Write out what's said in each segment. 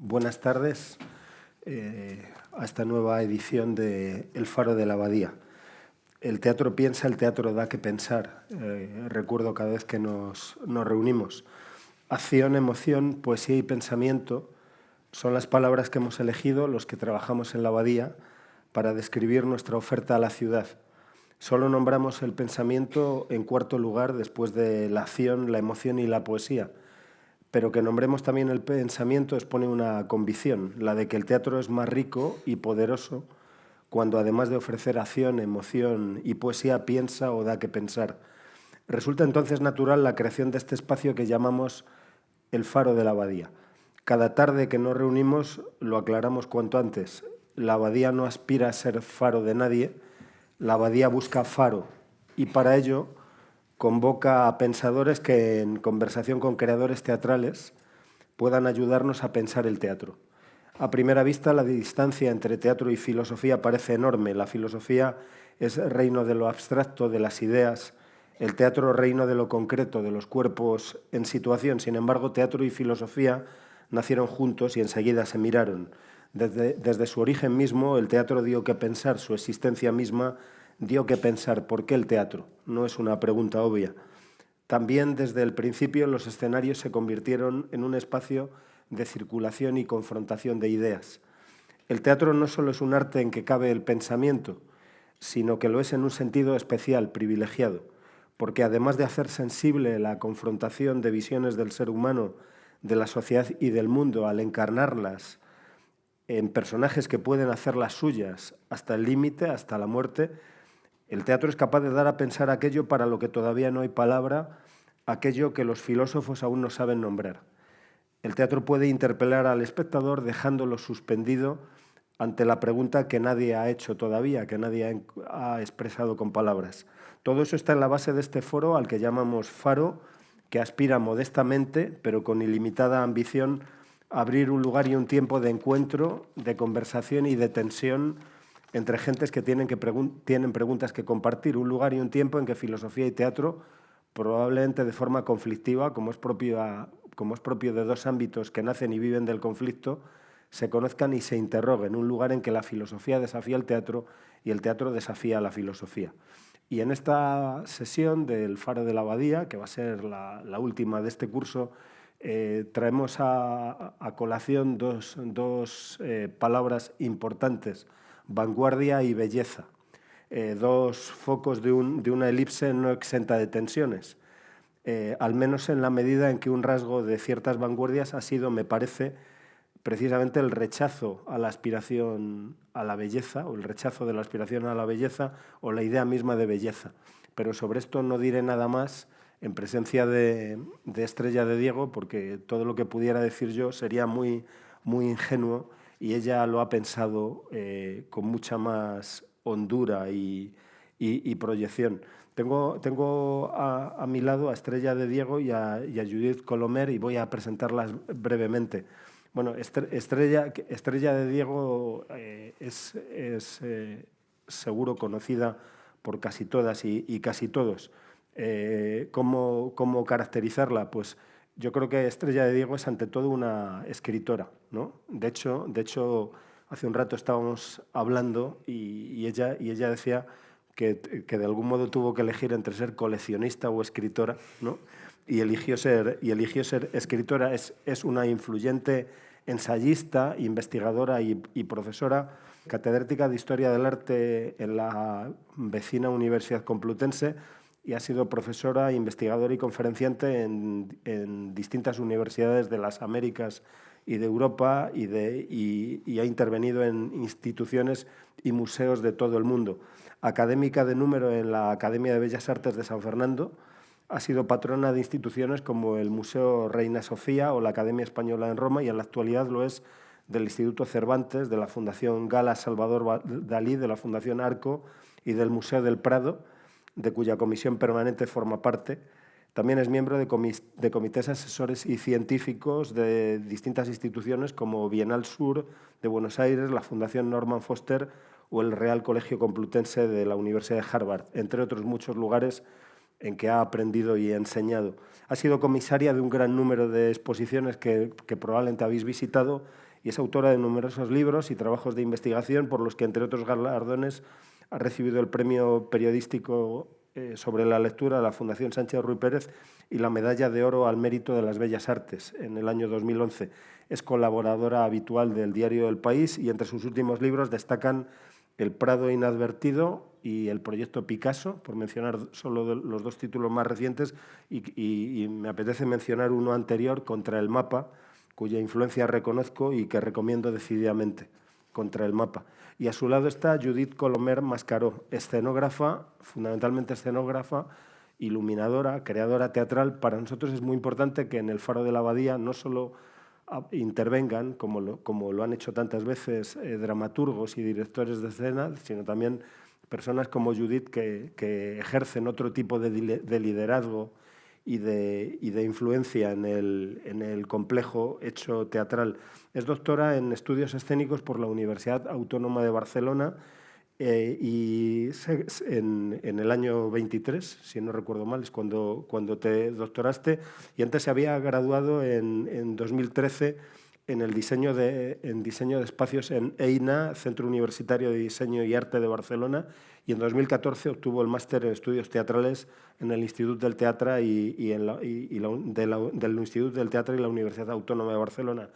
Buenas tardes a esta nueva edición de El Faro de la Abadía. El teatro piensa, el teatro da que pensar. Recuerdo cada vez que nos reunimos. Acción, emoción, poesía y pensamiento son las palabras que hemos elegido los que trabajamos en la Abadía para describir nuestra oferta a la ciudad. Solo nombramos el pensamiento en cuarto lugar después de la acción, la emoción y la poesía. Pero que nombremos también el pensamiento expone una convicción, la de que el teatro es más rico y poderoso cuando además de ofrecer acción, emoción y poesía piensa o da que pensar. Resulta entonces natural la creación de este espacio que llamamos el Faro de la Abadía. Cada tarde que nos reunimos lo aclaramos cuanto antes. La Abadía no aspira a ser faro de nadie, la Abadía busca faro y para ello convoca a pensadores que en conversación con creadores teatrales puedan ayudarnos a pensar el teatro. A primera vista, la distancia entre teatro y filosofía parece enorme. La filosofía es reino de lo abstracto, de las ideas, el teatro reino de lo concreto, de los cuerpos en situación. Sin embargo, teatro y filosofía nacieron juntos y enseguida se miraron. Desde su origen mismo, el teatro dio que pensar, su existencia misma dio que pensar. ¿Por qué el teatro? No es una pregunta obvia. También desde el principio los escenarios se convirtieron en un espacio de circulación y confrontación de ideas. El teatro no solo es un arte en que cabe el pensamiento, sino que lo es en un sentido especial, privilegiado, porque además de hacer sensible la confrontación de visiones del ser humano, de la sociedad y del mundo al encarnarlas en personajes que pueden hacerlas suyas hasta el límite, hasta la muerte, el teatro es capaz de dar a pensar aquello para lo que todavía no hay palabra, aquello que los filósofos aún no saben nombrar. El teatro puede interpelar al espectador dejándolo suspendido ante la pregunta que nadie ha hecho todavía, que nadie ha expresado con palabras. Todo eso está en la base de este foro al que llamamos Faro, que aspira modestamente, pero con ilimitada ambición, a abrir un lugar y un tiempo de encuentro, de conversación y de tensión entre gentes que tienen preguntas que compartir, un lugar y un tiempo en que filosofía y teatro, probablemente de forma conflictiva, como es propio de dos ámbitos que nacen y viven del conflicto, se conozcan y se interroguen, un lugar en que la filosofía desafía al teatro y el teatro desafía a la filosofía. Y en esta sesión del Faro de la Abadía, que va a ser la última de este curso, traemos a colación dos palabras importantes: vanguardia y belleza, dos focos de una elipse no exenta de tensiones, al menos en la medida en que un rasgo de ciertas vanguardias ha sido, me parece, precisamente el rechazo a la aspiración a la belleza, o el rechazo de la aspiración a la belleza, o la idea misma de belleza. Pero sobre esto no diré nada más en presencia de Estrella de Diego, porque todo lo que pudiera decir yo sería muy ingenuo, y ella lo ha pensado con mucha más hondura y proyección. Tengo a mi lado a Estrella de Diego y a Judith Colomer, y voy a presentarlas brevemente. Bueno, Estrella de Diego es seguro conocida por casi todas y casi todos. ¿Cómo caracterizarla? Pues yo creo que Estrella de Diego es ante todo una escritora, ¿no? De hecho, hace un rato estábamos hablando y ella decía que de algún modo tuvo que elegir entre ser coleccionista o escritora, ¿no? Y eligió ser escritora. Es una influyente ensayista, investigadora y profesora, catedrática de Historia del Arte en la vecina Universidad Complutense, y ha sido profesora, investigadora y conferenciante en distintas universidades de las Américas y de Europa, y ha intervenido en instituciones y museos de todo el mundo. Académica de número en la Academia de Bellas Artes de San Fernando, ha sido patrona de instituciones como el Museo Reina Sofía o la Academia Española en Roma, y en la actualidad lo es del Instituto Cervantes, de la Fundación Gala Salvador Dalí, de la Fundación Arco y del Museo del Prado, de cuya comisión permanente forma parte. También es miembro de comités asesores y científicos de distintas instituciones como Bienal Sur de Buenos Aires, la Fundación Norman Foster o el Real Colegio Complutense de la Universidad de Harvard, entre otros muchos lugares en que ha aprendido y enseñado. Ha sido comisaria de un gran número de exposiciones que probablemente habéis visitado, y es autora de numerosos libros y trabajos de investigación por los que, entre otros galardones, ha recibido el premio periodístico sobre la lectura de la Fundación Sánchez Ruy Pérez y la Medalla de Oro al Mérito de las Bellas Artes en el año 2011. Es colaboradora habitual del diario El País y entre sus últimos libros destacan El Prado Inadvertido y El Proyecto Picasso, por mencionar solo los dos títulos más recientes, y me apetece mencionar uno anterior, Contra el Mapa, cuya influencia reconozco y que recomiendo decididamente, Contra el Mapa. Y a su lado está Judit Colomer Mascaró, escenógrafa, fundamentalmente escenógrafa, iluminadora, creadora teatral. Para nosotros es muy importante que en el Faro de la Abadía no solo intervengan, como lo han hecho tantas veces, dramaturgos y directores de escena, sino también personas como Judit que ejercen otro tipo de liderazgo y de influencia en el complejo hecho teatral. Es doctora en estudios escénicos por la Universidad Autónoma de Barcelona y en el año 23, si no recuerdo mal, es cuando te doctoraste, y antes se había graduado en 2013 en diseño de espacios en EINA, Centro Universitario de Diseño y Arte de Barcelona, y en 2014 obtuvo el máster en estudios teatrales en el Institut del Teatre del Institut del Teatre y la Universidad Autónoma de Barcelona.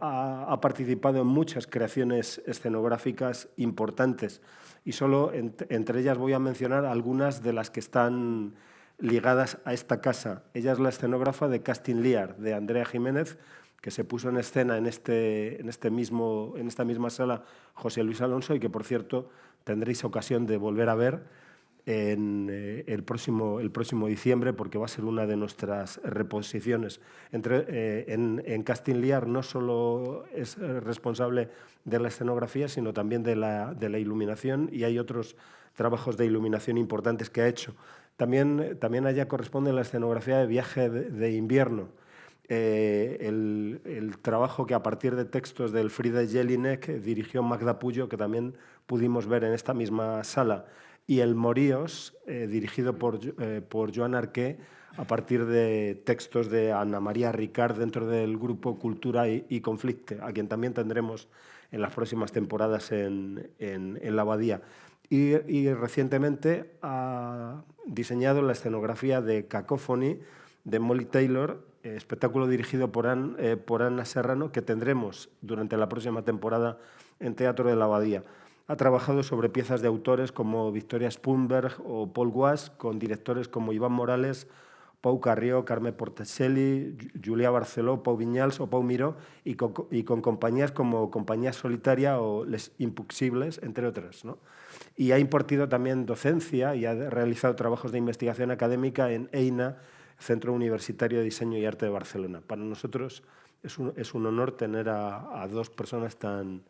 Ha participado en muchas creaciones escenográficas importantes y solo entre ellas voy a mencionar algunas de las que están ligadas a esta casa. Ella es la escenógrafa de Casting Lear, de Andrea Jiménez, que se puso en escena en esta misma sala José Luis Alonso y que, por cierto, tendréis ocasión de volver a ver en el próximo diciembre, porque va a ser una de nuestras reposiciones. En Casting Lear no solo es responsable de la escenografía, sino también de la iluminación, y hay otros trabajos de iluminación importantes que ha hecho. También a ella corresponde la escenografía de Viaje de invierno, el trabajo que a partir de textos del Frida Jelinek dirigió Magda Puyo, que también pudimos ver en esta misma sala, y El Moríos, dirigido por Joan Arqué, a partir de textos de Ana María Ricard dentro del grupo Cultura y Conflicte, a quien también tendremos en las próximas temporadas en la Abadía. Y recientemente ha diseñado la escenografía de Cacophony de Molly Taylor, espectáculo dirigido por Ana Serrano, que tendremos durante la próxima temporada en Teatro de la Abadía. Ha trabajado sobre piezas de autores como Victoria Spunberg o Paul Guas, con directores como Iván Morales, Pau Carrió, Carme Portacelli, Julia Barceló, Pau Viñals o Pau Miró, y con compañías como Compañía Solitaria o Les Impossibles, entre otras, ¿no? Y ha impartido también docencia y ha realizado trabajos de investigación académica en EINA, Centro Universitario de Diseño y Arte de Barcelona. Para nosotros es un honor tener a dos personas tan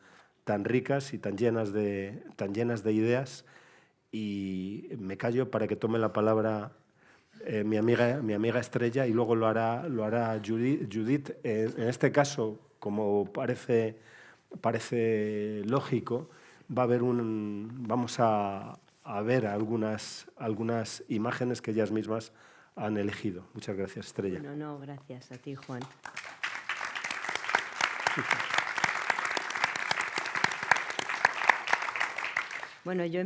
ricas y tan llenas de ideas, y me callo para que tome la palabra mi amiga Estrella, y luego lo hará Judit. En este caso, como parece lógico, vamos a ver algunas imágenes que ellas mismas han elegido. Muchas gracias, Estrella. No, gracias a ti, Juan. Bueno, yo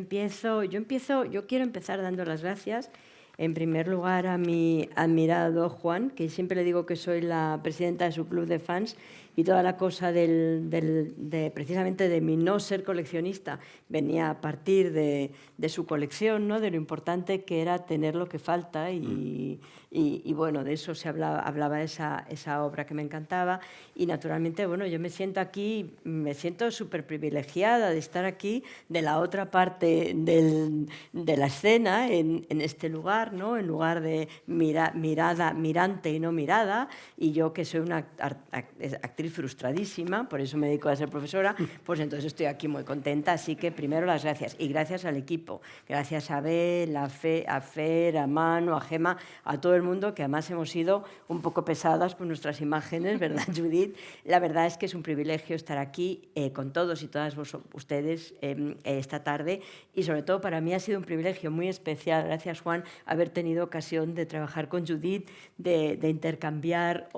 quiero empezar dando las gracias, en primer lugar, a mi admirado Juan, que siempre le digo que soy la presidenta de su club de fans, y toda la cosa precisamente de mi no ser coleccionista venía a partir de su colección, ¿no? De lo importante que era tener lo que falta, y bueno, de eso se hablaba esa obra que me encantaba. Y naturalmente, bueno, yo me siento súper privilegiada de estar aquí, de la otra parte de la escena, en este lugar, ¿no? En lugar de mirante y no mirada, y yo, que soy una actriz frustradísima, por eso me dedico a ser profesora, pues entonces estoy aquí muy contenta. Así que primero las gracias, y gracias al equipo, gracias a Abel, a Fer, a Manu, a Gema, a todo el mundo, que además hemos sido un poco pesadas por nuestras imágenes, ¿verdad, Judit? La verdad es que es un privilegio estar aquí con todos y todas ustedes esta tarde, y sobre todo para mí ha sido un privilegio muy especial, gracias Juan, haber tenido ocasión de trabajar con Judith, de intercambiar,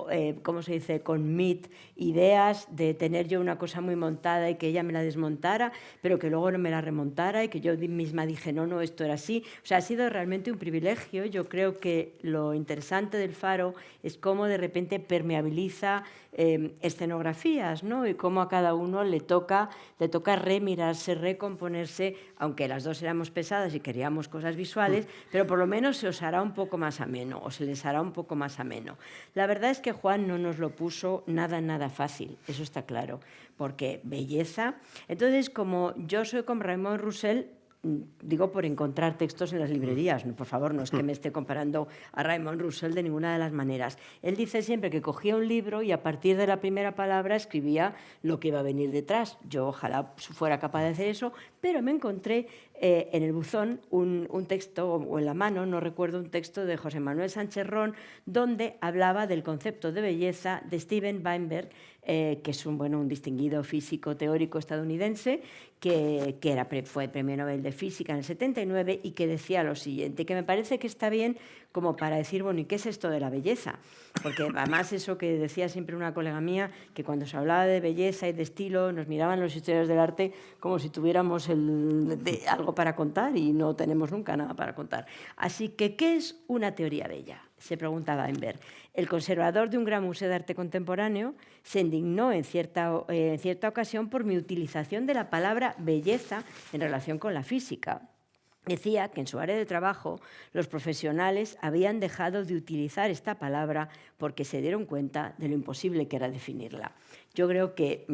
¿cómo se dice?, con Meet ideas, de tener yo una cosa muy montada y que ella me la desmontara, pero que luego no me la remontara y que yo misma dije, no, esto era así. O sea, ha sido realmente un privilegio. Yo creo que lo interesante del Faro es cómo de repente permeabiliza escenografías, ¿no? Y cómo a cada uno le toca remirarse, recomponerse, aunque las dos éramos pesadas y queríamos cosas visuales, pero por lo menos se os hará un poco más ameno, o se les hará un poco más ameno. La verdad es que Juan no nos lo puso nada fácil, eso está claro, porque belleza. Entonces, como yo soy como Raymond Roussel, digo por encontrar textos en las librerías, por favor, no es que me esté comparando a Raymond Roussel de ninguna de las maneras. Él dice siempre que cogía un libro y a partir de la primera palabra escribía lo que iba a venir detrás. Yo ojalá fuera capaz de hacer eso, pero me encontré en el buzón un texto, o en la mano, no recuerdo, un texto de José Manuel Sánchez Ron, donde hablaba del concepto de belleza de Steven Weinberg, que es un distinguido físico teórico estadounidense, que fue premio Nobel de Física en el 79 y que decía lo siguiente, que me parece que está bien como para decir, bueno, ¿y qué es esto de la belleza? Porque además eso que decía siempre una colega mía, que cuando se hablaba de belleza y de estilo nos miraban los historiadores del arte como si tuviéramos algo para contar y no tenemos nunca nada para contar. Así que, ¿qué es una teoría bella?, se preguntaba Weinberg. El conservador de un gran museo de arte contemporáneo se indignó en cierta ocasión por mi utilización de la palabra belleza en relación con la física. Decía que en su área de trabajo los profesionales habían dejado de utilizar esta palabra porque se dieron cuenta de lo imposible que era definirla. Yo creo que,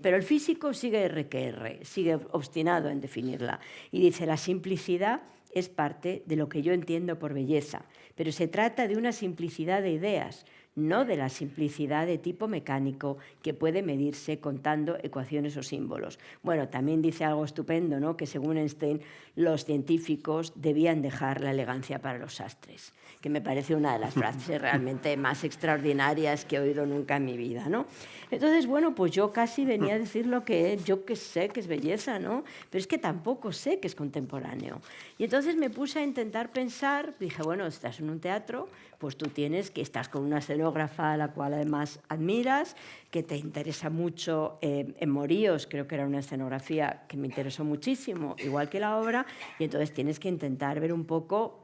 pero el físico sigue RQR, sigue obstinado en definirla. Y dice, la simplicidad es parte de lo que yo entiendo por belleza, pero se trata de una simplicidad de ideas, no de la simplicidad de tipo mecánico que puede medirse contando ecuaciones o símbolos. Bueno, también dice algo estupendo, ¿no?, que según Einstein los científicos debían dejar la elegancia para los sastres, que me parece una de las frases realmente más extraordinarias que he oído nunca en mi vida, ¿no? Entonces, bueno, pues yo casi venía a decir lo que yo que sé que es belleza, ¿no? Pero es que tampoco sé que es contemporáneo. Y entonces me puse a intentar pensar, dije, bueno, estás en un teatro, pues tú estás con una escenógrafa a la cual además admiras, que te interesa mucho. En Moríos creo que era una escenografía que me interesó muchísimo, igual que la obra, y entonces tienes que intentar ver un poco,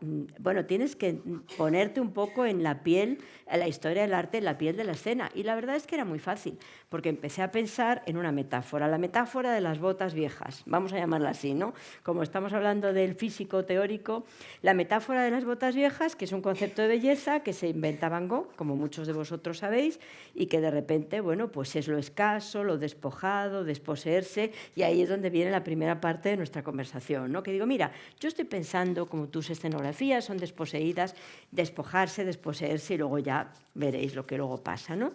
tienes que ponerte un poco en la piel, en la historia del arte, en la piel de la escena. Y la verdad es que era muy fácil, porque empecé a pensar en una metáfora, la metáfora de las botas viejas, vamos a llamarla así, ¿no? Como estamos hablando del físico teórico, la metáfora de las botas viejas, que es un concepto de belleza que se inventa Van Gogh, como muchos de vosotros sabéis, y que de repente, pues es lo escaso, lo despojado, desposeerse, y ahí es donde viene la primera parte de nuestra conversación, ¿no? Que digo, mira, yo estoy pensando como tus escenografías son desposeídas, despojarse, desposeerse, y luego ya veréis lo que luego pasa, ¿no?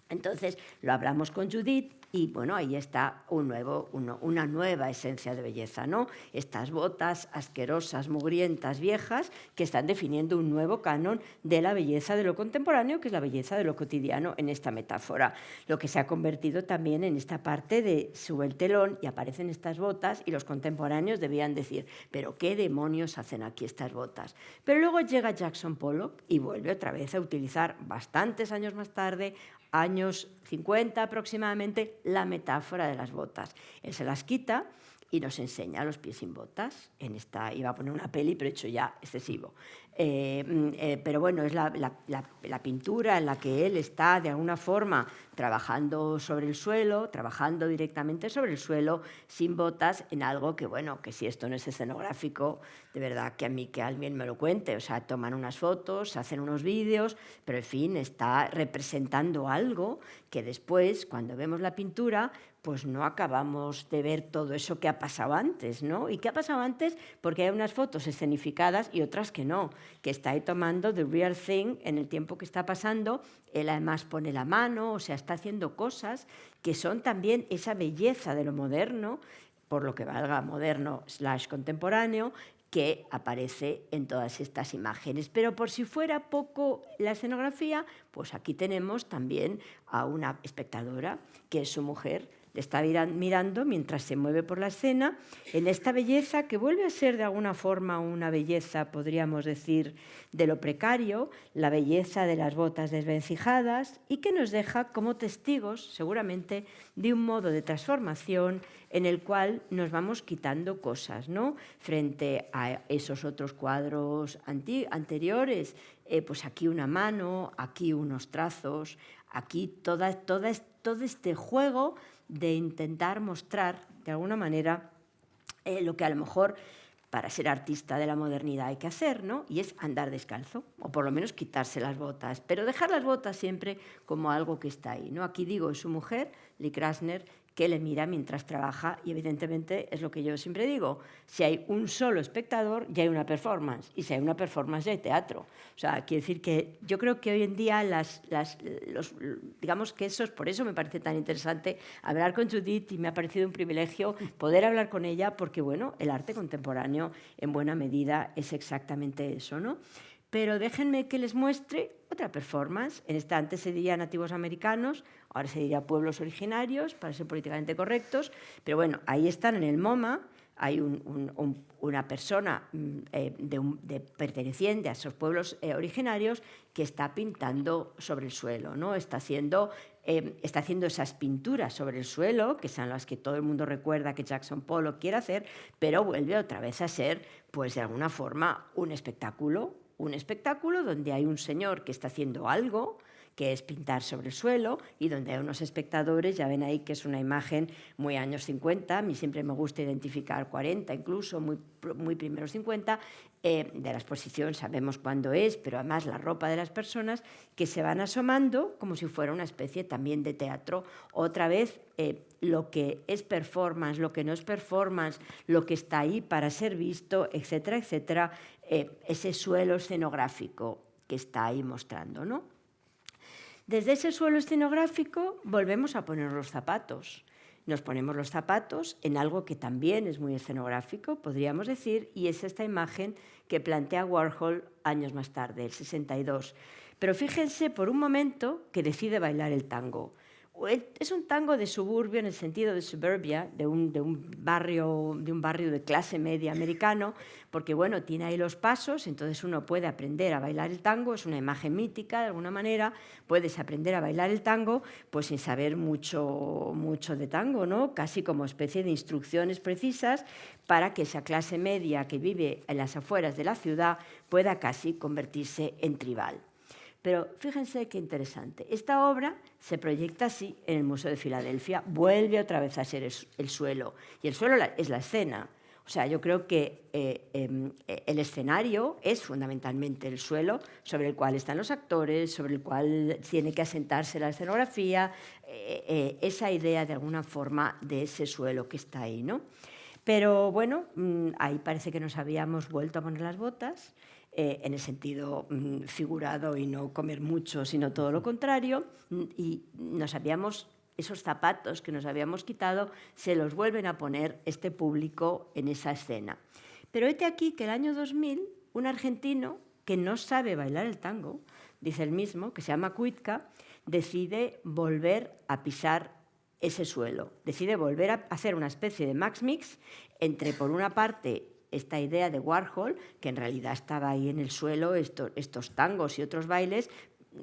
Entonces lo hablamos con Judith y bueno, ahí está una nueva esencia de belleza, ¿no? Estas botas asquerosas, mugrientas, viejas, que están definiendo un nuevo canon de la belleza de lo contemporáneo, que es la belleza de lo cotidiano en esta metáfora. Lo que se ha convertido también en esta parte de sube el telón y aparecen estas botas y los contemporáneos debían decir, pero ¿qué demonios hacen aquí estas botas? Pero luego llega Jackson Pollock y vuelve otra vez a utilizar bastantes años más tarde, años 50 aproximadamente, la metáfora de las botas. Él se las quita y nos enseña los pies sin botas. Iba a poner una peli, pero he hecho ya excesivo. Pero bueno, es la pintura en la que él está de alguna forma trabajando sobre el suelo, trabajando directamente sobre el suelo, sin botas, en algo que, bueno, que si esto no es escenográfico, de verdad que a mí que alguien me lo cuente. O sea, toman unas fotos, hacen unos vídeos, pero en fin, está representando algo que después, cuando vemos la pintura, pues no acabamos de ver todo eso que ha pasado antes, ¿no? ¿Y qué ha pasado antes? Porque hay unas fotos escenificadas y otras que no, que está ahí tomando the real thing en el tiempo que está pasando. Él además pone la mano, o sea, está haciendo cosas que son también esa belleza de lo moderno, por lo que valga moderno / contemporáneo, que aparece en todas estas imágenes. Pero por si fuera poco la escenografía, pues aquí tenemos también a una espectadora, que es su mujer, le está mirando mientras se mueve por la escena, en esta belleza que vuelve a ser de alguna forma una belleza, podríamos decir, de lo precario, la belleza de las botas desvencijadas, y que nos deja como testigos, seguramente, de un modo de transformación en el cual nos vamos quitando cosas, ¿no? Frente a esos otros cuadros anteriores, pues aquí una mano, aquí unos trazos, aquí todo este juego de intentar mostrar, de alguna manera, lo que a lo mejor para ser artista de la modernidad hay que hacer, ¿no? Y es andar descalzo, o por lo menos quitarse las botas, pero dejar las botas siempre como algo que está ahí, ¿no? Aquí digo, es su mujer, Lee Krasner, que le mira mientras trabaja, y evidentemente es lo que yo siempre digo, si hay un solo espectador ya hay una performance, y si hay una performance ya hay teatro. O sea, quiere decir que yo creo que hoy en día digamos que por eso me parece tan interesante hablar con Judith, y me ha parecido un privilegio poder hablar con ella, porque bueno, el arte contemporáneo en buena medida es exactamente eso, ¿no? Pero déjenme que les muestre otra performance. En esta antes se diría nativos americanos, ahora se diría pueblos originarios, para ser políticamente correctos. Pero bueno, ahí están en el MoMA, hay una persona perteneciente a esos pueblos originarios que está pintando sobre el suelo, ¿no? Está haciendo esas pinturas sobre el suelo, que son las que todo el mundo recuerda que Jackson Pollock quiere hacer, pero vuelve otra vez a ser, pues de alguna forma, un espectáculo donde hay un señor que está haciendo algo, que es pintar sobre el suelo, y donde hay unos espectadores. Ya ven ahí que es una imagen muy años 50, a mí siempre me gusta identificar 40, incluso muy primeros 50, de la exposición sabemos cuándo es, pero además la ropa de las personas que se van asomando como si fuera una especie también de teatro. Otra vez, lo que es performance, lo que no es performance, lo que está ahí para ser visto, etcétera, etcétera, ese suelo escenográfico que está ahí mostrando, ¿no? Desde ese suelo escenográfico volvemos a poner los zapatos. Nos ponemos los zapatos en algo que también es muy escenográfico, podríamos decir, y es esta imagen que plantea Warhol años más tarde, el 62. Pero fíjense por un momento que decide bailar el tango. Es un tango de suburbio en el sentido de suburbia, de un barrio de clase media americano, porque bueno, tiene ahí los pasos, entonces uno puede aprender a bailar el tango, es una imagen mítica de alguna manera, puedes aprender a bailar el tango pues sin saber mucho de tango, ¿no? Casi como especie de instrucciones precisas para que esa clase media que vive en las afueras de la ciudad pueda casi convertirse en tribal. Pero fíjense qué interesante. Esta obra se proyecta así en el Museo de Filadelfia, vuelve otra vez a ser el suelo, y el suelo es la escena. O sea, yo creo que el escenario es fundamentalmente el suelo sobre el cual están los actores, sobre el cual tiene que asentarse la escenografía, esa idea de alguna forma de ese suelo que está ahí, ¿no? Pero bueno, ahí parece que nos habíamos vuelto a poner las botas, en el sentido figurado, y no comer mucho, sino todo lo contrario, y esos zapatos que nos habíamos quitado se los vuelven a poner este público en esa escena. Pero hete aquí que el año 2000, un argentino que no sabe bailar el tango, dice él mismo, que se llama Kuitka, decide volver a pisar ese suelo, decide volver a hacer una especie de Max Mix entre, por una parte, esta idea de Warhol, que en realidad estaba ahí en el suelo, estos tangos y otros bailes,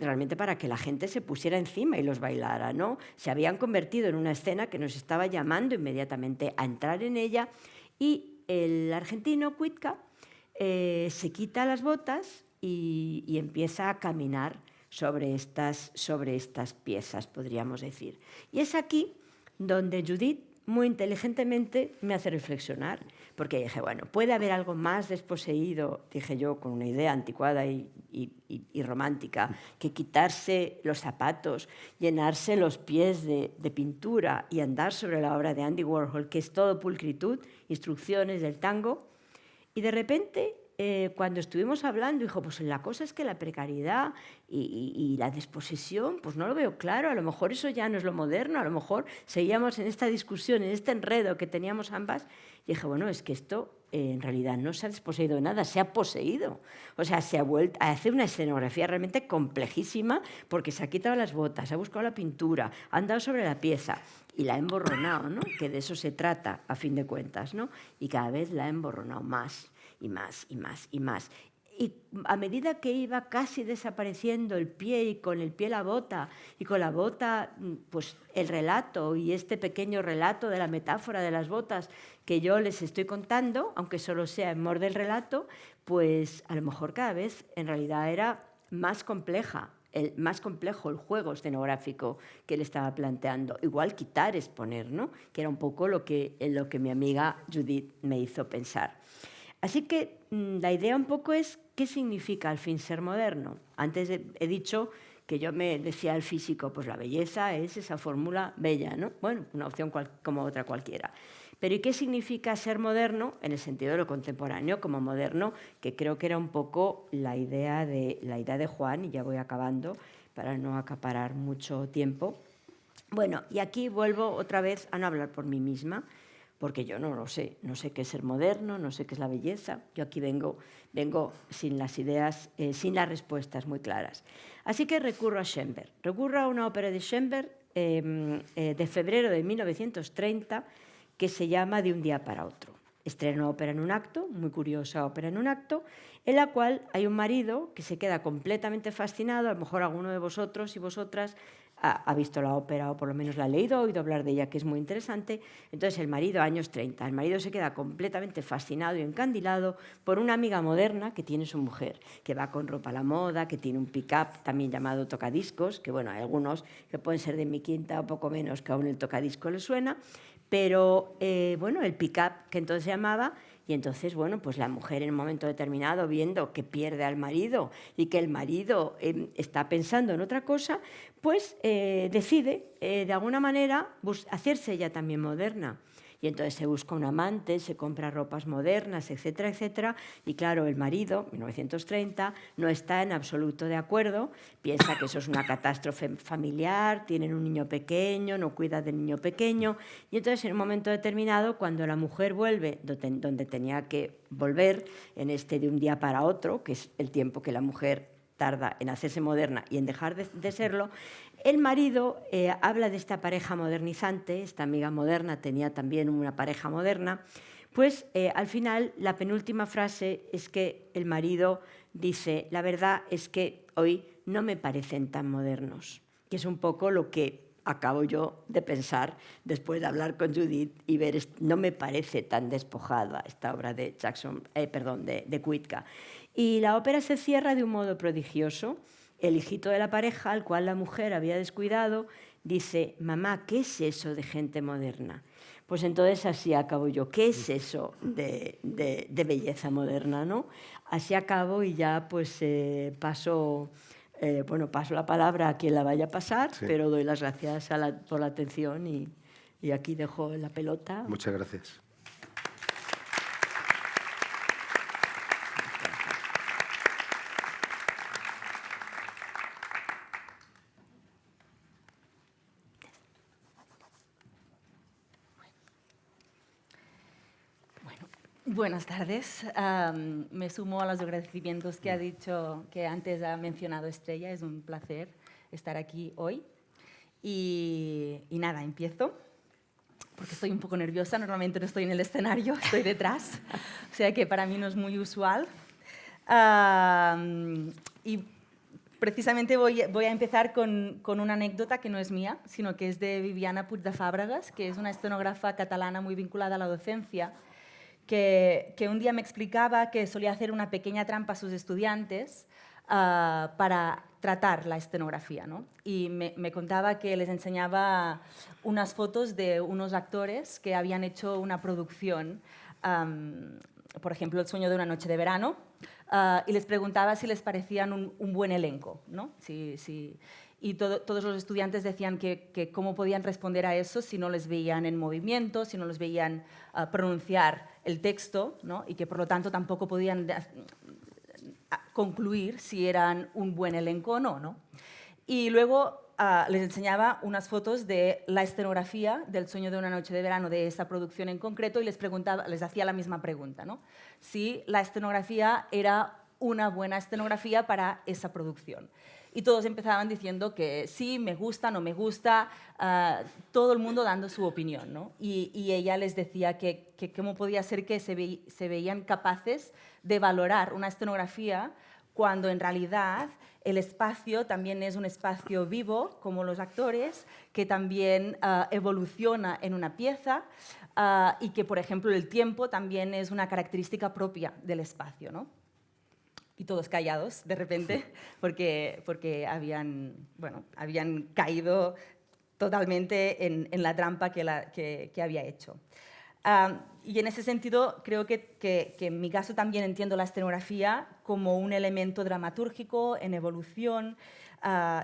realmente para que la gente se pusiera encima y los bailara, ¿no? Se habían convertido en una escena que nos estaba llamando inmediatamente a entrar en ella, y el argentino Kuitka se quita las botas y empieza a caminar sobre estas piezas, podríamos decir. Y es aquí donde Judith muy inteligentemente me hace reflexionar, porque dije, bueno, puede haber algo más desposeído, dije yo, con una idea anticuada y romántica, que quitarse los zapatos, llenarse los pies de pintura y andar sobre la obra de Andy Warhol, que es todo pulcritud, instrucciones del tango. Y de repente, cuando estuvimos hablando, dijo, pues la cosa es que la precariedad y la desposesión, pues no lo veo claro, a lo mejor eso ya no es lo moderno, a lo mejor seguíamos en esta discusión, en este enredo que teníamos ambas. Y dije, bueno, es que esto en realidad no se ha desposeído de nada, se ha poseído. O sea, se ha vuelto a hacer una escenografía realmente complejísima porque se ha quitado las botas, ha buscado la pintura, ha andado sobre la pieza y la ha emborronado, ¿no? Que de eso se trata, a fin de cuentas, ¿no? Y cada vez la ha emborronado más y más y más y más. Y a medida que iba casi desapareciendo el pie y con el pie la bota y con la bota pues el relato y este pequeño relato de la metáfora de las botas que yo les estoy contando, aunque solo sea en mor del relato, pues a lo mejor cada vez en realidad era más complejo el juego escenográfico que él estaba planteando. Igual quitar es poner, ¿no? Que era un poco lo que mi amiga Judith me hizo pensar. Así que la idea un poco es qué significa al fin ser moderno. Antes he dicho que yo me decía al físico, pues la belleza es esa fórmula bella, ¿no? Bueno, una opción como otra cualquiera. Pero ¿y qué significa ser moderno en el sentido de lo contemporáneo como moderno? Que creo que era un poco la idea de Juan, y ya voy acabando para no acaparar mucho tiempo. Bueno, y aquí vuelvo otra vez a no hablar por mí misma, porque yo no lo sé, no sé qué es ser moderno, no sé qué es la belleza. Yo aquí vengo sin las ideas, sin las respuestas muy claras. Así que recurro a Schoenberg. Recurro a una ópera de Schoenberg de febrero de 1930 que se llama De un día para otro. Estrena ópera en un acto, muy curiosa ópera en un acto, en la cual hay un marido que se queda completamente fascinado. A lo mejor alguno de vosotros y vosotras ha visto la ópera o por lo menos la ha leído, ha oído hablar de ella, que es muy interesante. Entonces el marido, años 30, el marido se queda completamente fascinado y encandilado por una amiga moderna que tiene su mujer, que va con ropa a la moda, que tiene un pick-up también llamado tocadiscos, que bueno, hay algunos que pueden ser de mi quinta o poco menos que aún el tocadisco les suena, pero bueno, el pick-up que entonces se llamaba. Y entonces, bueno, pues la mujer en un momento determinado, viendo que pierde al marido y que el marido está pensando en otra cosa, pues decide, de alguna manera, hacerse ella también moderna. Y entonces se busca un amante, se compra ropas modernas, etcétera, etcétera. Y claro, el marido, 1930, no está en absoluto de acuerdo, piensa que eso es una catástrofe familiar, tienen un niño pequeño, no cuida del niño pequeño. Y entonces, en un momento determinado, cuando la mujer vuelve donde tenía que volver, en este de un día para otro, que es el tiempo que la mujer tarda en hacerse moderna y en dejar de serlo, el marido habla de esta pareja modernizante, esta amiga moderna tenía también una pareja moderna, pues al final la penúltima frase es que el marido dice, la verdad es que hoy no me parecen tan modernos, que es un poco lo que acabo yo de pensar después de hablar con Judith y ver, no me parece tan despojada esta obra de de Kuitka. Y la ópera se cierra de un modo prodigioso. El hijito de la pareja, al cual la mujer había descuidado, dice, mamá, ¿qué es eso de gente moderna? Pues entonces así acabo yo. ¿Qué es eso de belleza moderna, ¿no? Así acabo y ya pues paso la palabra a quien la vaya a pasar, sí. Pero doy las gracias por la atención y aquí dejo la pelota. Muchas gracias. Buenas tardes. Me sumo a los agradecimientos que ha dicho, que antes ha mencionado Estrella. Es un placer estar aquí hoy. Y nada, empiezo, porque estoy un poco nerviosa. Normalmente no estoy en el escenario, estoy detrás. O sea que para mí no es muy usual. Y precisamente voy a empezar con una anécdota que no es mía, sino que es de Viviana Puig de Fàbregas, que es una escenógrafa catalana muy vinculada a la docencia, que un día me explicaba que solía hacer una pequeña trampa a sus estudiantes para tratar la escenografía, ¿no? Y me contaba que les enseñaba unas fotos de unos actores que habían hecho una producción, por ejemplo, El sueño de una noche de verano, y les preguntaba si les parecían un buen elenco, ¿no? Y todos los estudiantes decían que cómo podían responder a eso si no les veían en movimiento, si no les veían pronunciar el texto, ¿no? Y que por lo tanto tampoco podían concluir si eran un buen elenco o no, ¿no? Y luego les enseñaba unas fotos de la escenografía del Sueño de una noche de verano, de esa producción en concreto, y les hacía la misma pregunta, ¿no? Si la escenografía era una buena escenografía para esa producción. Y todos empezaban diciendo que sí, me gusta, no me gusta, todo el mundo dando su opinión, ¿no? Y ella les decía que cómo podía ser que se veían capaces de valorar una escenografía cuando en realidad el espacio también es un espacio vivo, como los actores, que también evoluciona en una pieza y que, por ejemplo, el tiempo también es una característica propia del espacio, ¿no? Y todos callados, de repente, porque habían caído totalmente en la trampa que había hecho. Y en ese sentido, creo que en mi caso también entiendo la escenografía como un elemento dramatúrgico en evolución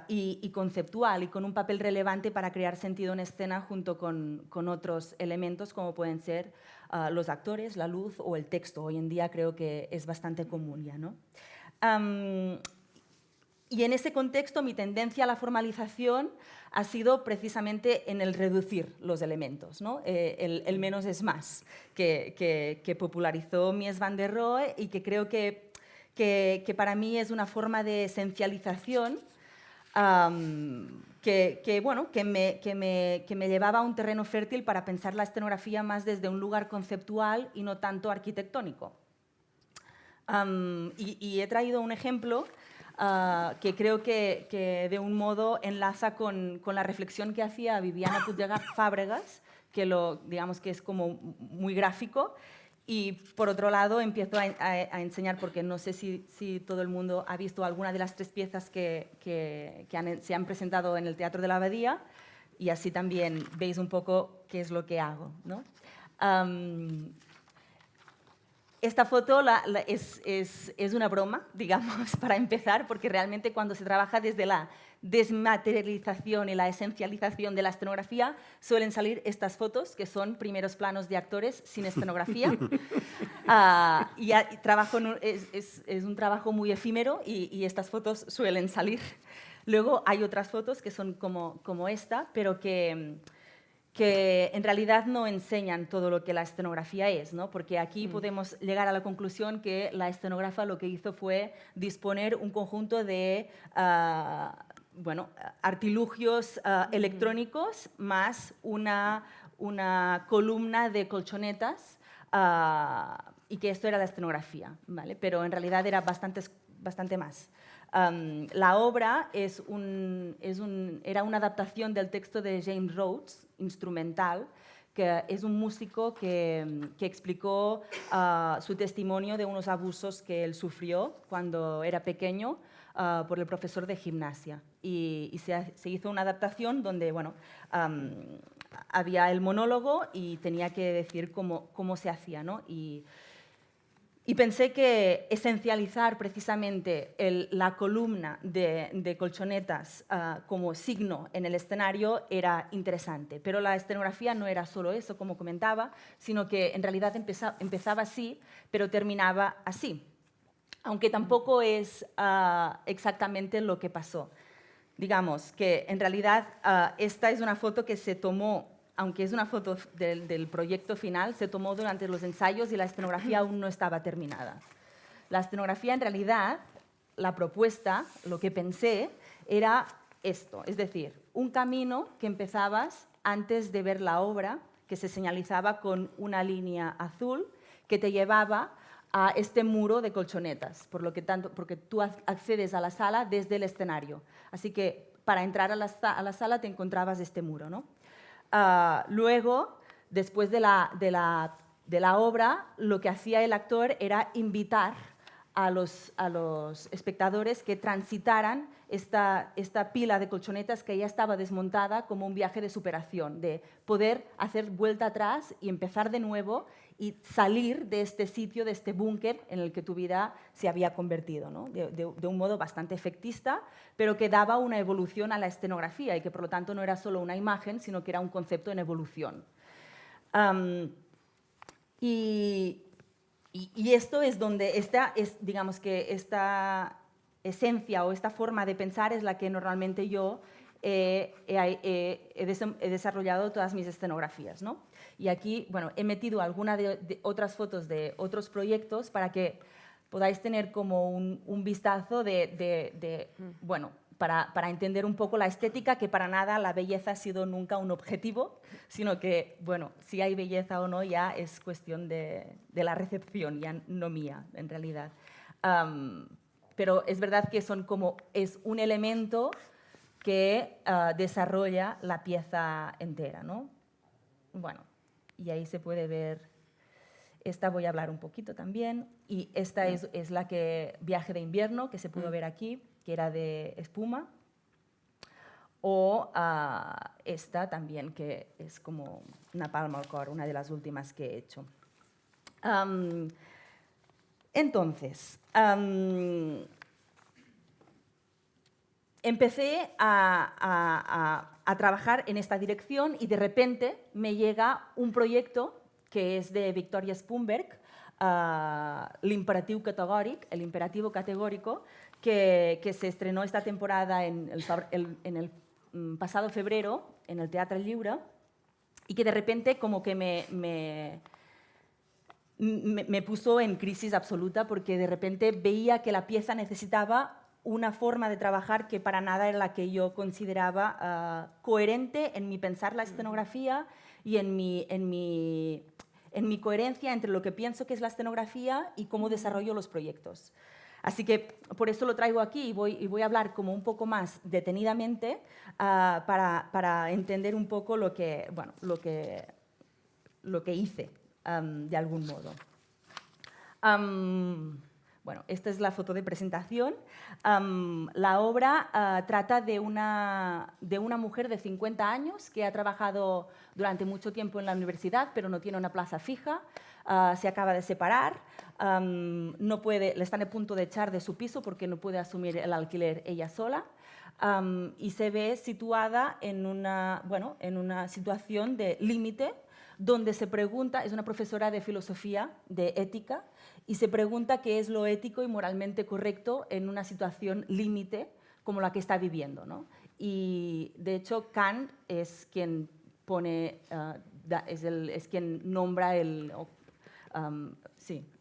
y conceptual, y con un papel relevante para crear sentido en escena junto con otros elementos como pueden ser los actores, la luz o el texto. Hoy en día creo que es bastante común ya, ¿no? Y en ese contexto mi tendencia a la formalización ha sido precisamente en el reducir los elementos, ¿no? El menos es más, que popularizó Mies van der Rohe y que creo que para mí es una forma de esencialización que me llevaba a un terreno fértil para pensar la escenografía más desde un lugar conceptual y no tanto arquitectónico. Y he traído un ejemplo que creo que de un modo enlaza con la reflexión que hacía Viviana Puig Fàbregas, digamos que es como muy gráfico. Y por otro lado empiezo a enseñar, porque no sé si todo el mundo ha visto alguna de las 3 piezas que se han presentado en el Teatro de la Abadía, y así también veis un poco qué es lo que hago, ¿no? Esta foto es una broma, digamos, para empezar, porque realmente cuando se trabaja desde la desmaterialización y la esencialización de la escenografía, suelen salir estas fotos, que son primeros planos de actores sin escenografía. Es un trabajo muy efímero y estas fotos suelen salir. Luego hay otras fotos que son como esta, pero que en realidad no enseñan todo lo que la escenografía es, ¿no? Porque aquí podemos llegar a la conclusión que la escenógrafa lo que hizo fue disponer un conjunto de artilugios electrónicos más una columna de colchonetas y que esto era la escenografía, ¿vale? Pero en realidad era bastante más. La obra era una adaptación del texto de James Rhodes, instrumental, que es un músico que explicó su testimonio de unos abusos que él sufrió cuando era pequeño por el profesor de gimnasia. Y se hizo una adaptación donde había el monólogo y tenía que decir cómo se hacía, ¿no? Y pensé que esencializar precisamente la columna de colchonetas como signo en el escenario era interesante. Pero la escenografía no era solo eso, como comentaba, sino que en realidad empezaba así, pero terminaba así. Aunque tampoco es exactamente lo que pasó. Digamos que en realidad esta es una foto que se tomó, aunque es una foto del proyecto final, se tomó durante los ensayos y la escenografía aún no estaba terminada. La escenografía, en realidad, la propuesta, lo que pensé, era esto, es decir, un camino que empezabas antes de ver la obra, que se señalizaba con una línea azul que te llevaba a este muro de colchonetas, porque tú accedes a la sala desde el escenario. Así que para entrar a la sala te encontrabas este muro, ¿no? Luego, después de la obra, lo que hacía el actor era invitar a los espectadores que transitaran esta pila de colchonetas que ya estaba desmontada como un viaje de superación, de poder hacer vuelta atrás y empezar de nuevo y salir de este sitio, de este búnker en el que tu vida se había convertido, ¿no? de un modo bastante efectista, pero que daba una evolución a la escenografía y que por lo tanto no era solo una imagen, sino que era un concepto en evolución. Y esto es donde digamos que esta esencia o esta forma de pensar es la que normalmente yo he desarrollado todas mis escenografías, ¿no? Y aquí, bueno, he metido algunas de otras fotos de otros proyectos para que podáis tener como un vistazo bueno, para entender un poco la estética, que para nada la belleza ha sido nunca un objetivo, sino que, bueno, si hay belleza o no ya es cuestión de la recepción, ya no mía, en realidad. Pero es verdad que es un elemento que desarrolla la pieza entera, ¿no? Bueno, y ahí se puede ver, esta voy a hablar un poquito también, y esta es la que, Viaje de invierno, que se pudo ver aquí, que era de espuma, o esta también, que es como una palma al cor, una de las últimas que he hecho. Entonces, empecé a trabajar en esta dirección y de repente me llega un proyecto que es de Victoria Spunberg, l'Imperatiu Categòric, el imperativo categórico, que se estrenó esta temporada en el pasado febrero en el Teatre Lliure y que de repente como que me puso en crisis absoluta porque de repente veía que la pieza necesitaba una forma de trabajar que para nada era la que yo consideraba coherente en mi pensar la escenografía y en mi coherencia entre lo que pienso que es la escenografía y cómo desarrollo los proyectos. Así que por eso lo traigo aquí y voy a hablar como un poco más detenidamente para entender un poco lo que hice de algún modo. Bueno, esta es la foto de presentación. La obra trata de una mujer de 50 años que ha trabajado durante mucho tiempo en la universidad, pero no tiene una plaza fija, se acaba de separar, le están a punto de echar de su piso porque no puede asumir el alquiler ella sola, y se ve situada en una situación de límite donde se pregunta, es una profesora de filosofía, de ética, y se pregunta qué es lo ético y moralmente correcto en una situación límite como la que está viviendo, ¿no? Y de hecho Kant es quien pone, es quien nombra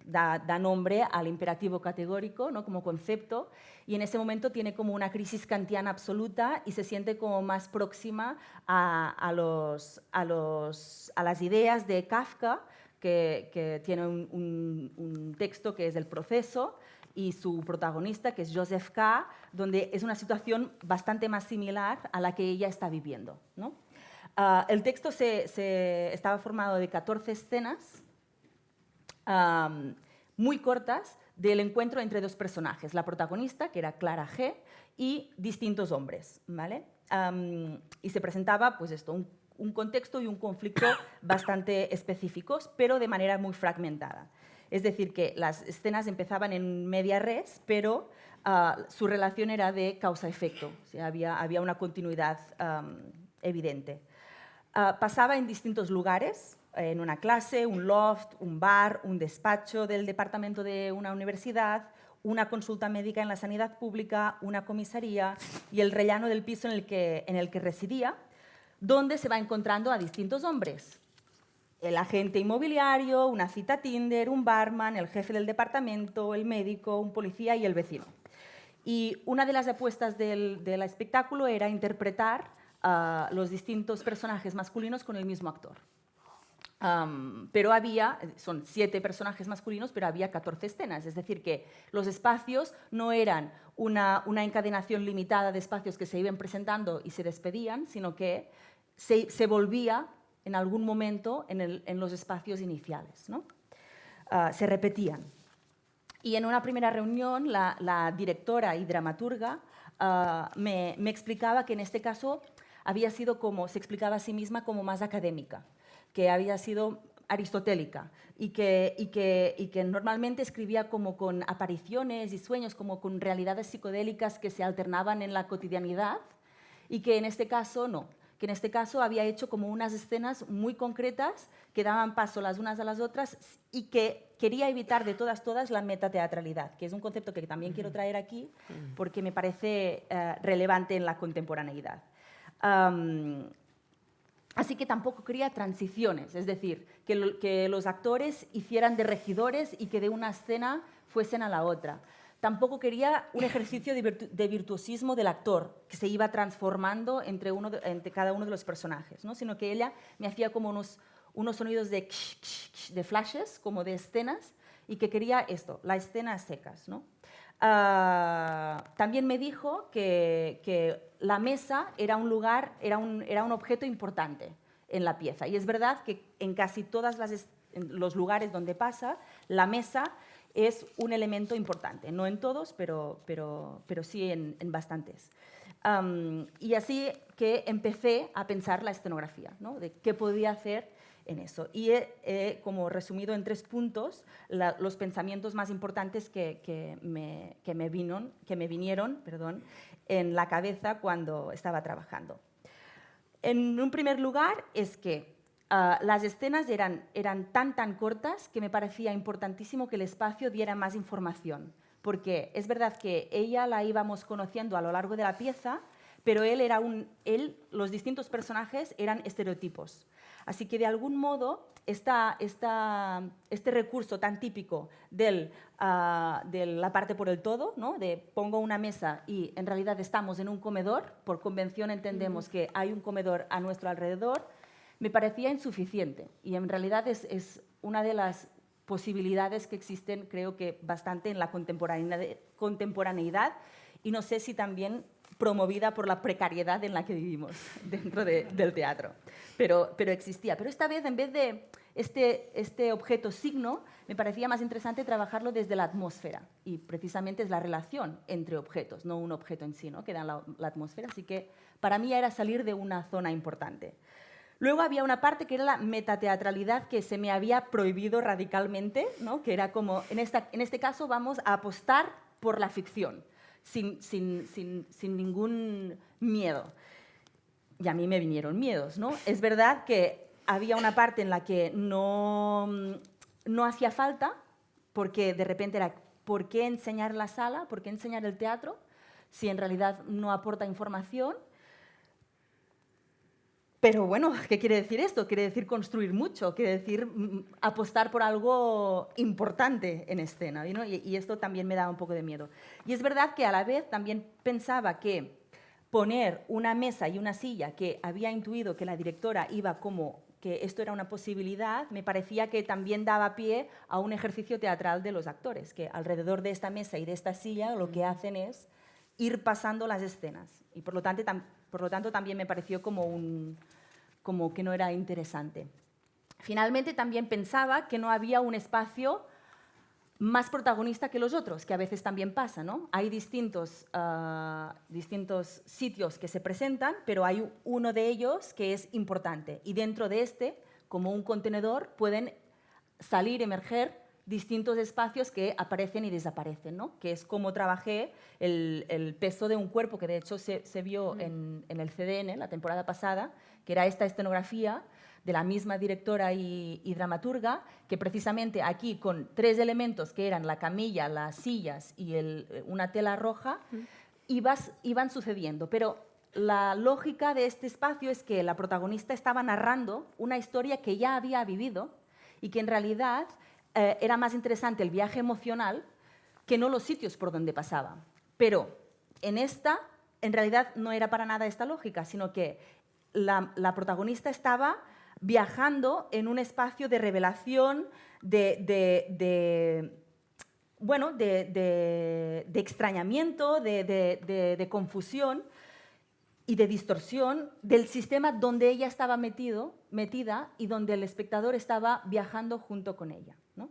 da nombre al imperativo categórico, ¿no? Como concepto, y en ese momento tiene como una crisis kantiana absoluta y se siente como más próxima a las ideas de Kafka, que tiene un texto que es El proceso, y su protagonista, que es Joseph K., donde es una situación bastante más similar a la que ella está viviendo, ¿no? El texto estaba formado de 14 escenas muy cortas del encuentro entre dos personajes, la protagonista, que era Clara G., y distintos hombres, ¿vale? Y se presentaba pues esto, un contexto y un conflicto bastante específicos, pero de manera muy fragmentada. Es decir, que las escenas empezaban en media res, pero su relación era de causa-efecto, o sea, había una continuidad evidente. Pasaba en distintos lugares, en una clase, un loft, un bar, un despacho del departamento de una universidad, una consulta médica en la sanidad pública, una comisaría y el rellano del piso en el que residía, donde se va encontrando a distintos hombres. El agente inmobiliario, una cita Tinder, un barman, el jefe del departamento, el médico, un policía y el vecino. Y una de las apuestas del espectáculo era interpretar los distintos personajes masculinos con el mismo actor. Pero son 7 personajes masculinos, pero había 14 escenas, es decir, que los espacios no eran una encadenación limitada de espacios que se iban presentando y se despedían, sino que se volvía en algún momento en los espacios iniciales, ¿no? Se repetían. Y en una primera reunión, la directora y dramaturga me explicaba que en este caso había sido se explicaba a sí misma como más académica, que había sido aristotélica y que normalmente escribía como con apariciones y sueños, como con realidades psicodélicas que se alternaban en la cotidianidad, y que en este caso no, que en este caso había hecho como unas escenas muy concretas que daban paso las unas a las otras y que quería evitar de todas la metateatralidad, que es un concepto que también quiero traer aquí porque me parece relevante en la contemporaneidad. Así que tampoco quería transiciones, es decir, que los actores hicieran de regidores y que de una escena fuesen a la otra. Tampoco quería un ejercicio de virtuosismo del actor, que se iba transformando entre cada uno de los personajes, ¿no? Sino que ella me hacía como unos sonidos de flashes, como de escenas, y que quería esto, la escena a secas, ¿no? También me dijo que la mesa era un lugar, era un objeto importante en la pieza. Y es verdad que en casi todos los lugares donde pasa, la mesa es un elemento importante. No en todos, pero sí en bastantes. Y así que empecé a pensar la escenografía, ¿no? De qué podía hacer en eso. Y he como resumido en 3 puntos los pensamientos más importantes que me vinieron en la cabeza cuando estaba trabajando. En un primer lugar es que las escenas eran tan cortas que me parecía importantísimo que el espacio diera más información, porque es verdad que ella la íbamos conociendo a lo largo de la pieza, pero los distintos personajes eran estereotipos. Así que de algún modo este recurso tan típico de la parte por el todo, ¿no? De pongo una mesa y en realidad estamos en un comedor, por convención entendemos que hay un comedor a nuestro alrededor, me parecía insuficiente y en realidad es una de las posibilidades que existen, creo que bastante en la contemporaneidad y no sé si también promovida por la precariedad en la que vivimos dentro del teatro, pero existía. Pero esta vez, en vez de este objeto signo, me parecía más interesante trabajarlo desde la atmósfera y precisamente es la relación entre objetos, no un objeto en sí, ¿no? Que da la atmósfera, así que para mí era salir de una zona importante. Luego había una parte que era la metateatralidad que se me había prohibido radicalmente, ¿no? Que era como, en este caso vamos a apostar por la ficción, sin ningún miedo. Y a mí me vinieron miedos, ¿no? Es verdad que había una parte en la que no hacía falta, porque de repente era, ¿por qué enseñar la sala? ¿Por qué enseñar el teatro? Si en realidad no aporta información. Pero bueno, ¿qué quiere decir esto? Quiere decir construir mucho, quiere decir apostar por algo importante en escena, ¿no? Y esto también me daba un poco de miedo. Y es verdad que a la vez también pensaba que poner una mesa y una silla, que había intuido que la directora iba como que esto era una posibilidad, me parecía que también daba pie a un ejercicio teatral de los actores, que alrededor de esta mesa y de esta silla lo que hacen es ir pasando las escenas. Y por lo tanto también me pareció como que no era interesante. Finalmente también pensaba que no había un espacio más protagonista que los otros, que a veces también pasa, ¿no? Hay distintos sitios que se presentan, pero hay uno de ellos que es importante. Y dentro de como un contenedor, pueden salir, emerger distintos espacios que aparecen y desaparecen, ¿no? Que es como trabajé el peso de un cuerpo, que de hecho se vio en el CDN la temporada pasada, que era esta escenografía de la misma directora y dramaturga, que precisamente aquí con 3 elementos que eran la camilla, las sillas y una tela roja, iban sucediendo. Pero la lógica de este espacio es que la protagonista estaba narrando una historia que ya había vivido y que en realidad era más interesante el viaje emocional que no los sitios por donde pasaba. Pero en realidad no era para nada esta lógica, sino que la protagonista estaba viajando en un espacio de revelación, de extrañamiento, de confusión y de distorsión del sistema donde ella estaba metida y donde el espectador estaba viajando junto con ella, ¿no?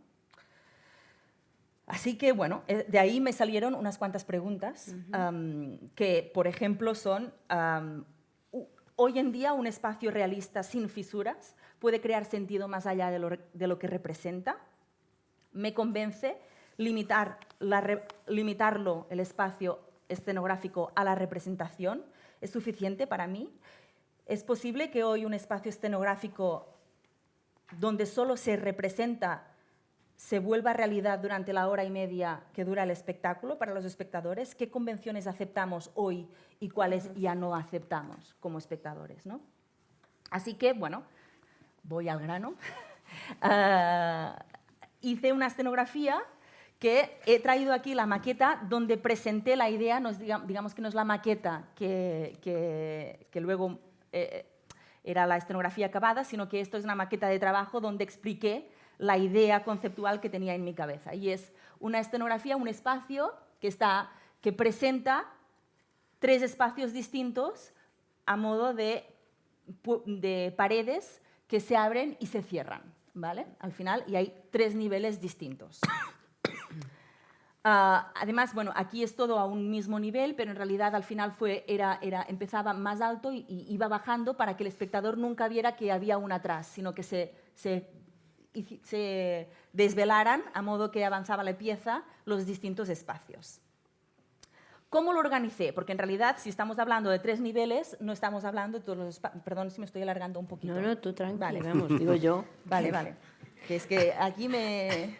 Así que, bueno, de ahí me salieron unas cuantas preguntas que, por ejemplo, son... Hoy en día, un espacio realista sin fisuras puede crear sentido más allá de lo que representa. Me convence limitarlo, el espacio escenográfico, a la representación. Es suficiente para mí. Es posible que hoy un espacio escenográfico donde solo se representa se vuelva realidad durante la hora y media que dura el espectáculo para los espectadores. ¿Qué convenciones aceptamos hoy y cuáles ya no aceptamos como espectadores, ¿no? Así que, bueno, voy al grano. Hice una escenografía que he traído aquí la maqueta donde presenté la idea, digamos que no es la maqueta que luego era la escenografía acabada, sino que esto es una maqueta de trabajo donde expliqué la idea conceptual que tenía en mi cabeza. Y es una escenografía, un espacio que presenta 3 espacios distintos a modo de paredes que se abren y se cierran, ¿vale? Al final, y hay 3 niveles distintos. Además, bueno, aquí es todo a un mismo nivel, pero en realidad al final empezaba más alto y iba bajando para que el espectador nunca viera que había una atrás, sino que se desvelaran a modo que avanzaba la pieza los distintos espacios. ¿Cómo lo organicé? Porque en realidad, si estamos hablando de 3 niveles, no estamos hablando de todos los espacios. Perdón si me estoy alargando un poquito. No, tú tranquila, vale. Vamos, digo yo. Vale. Que es que aquí me...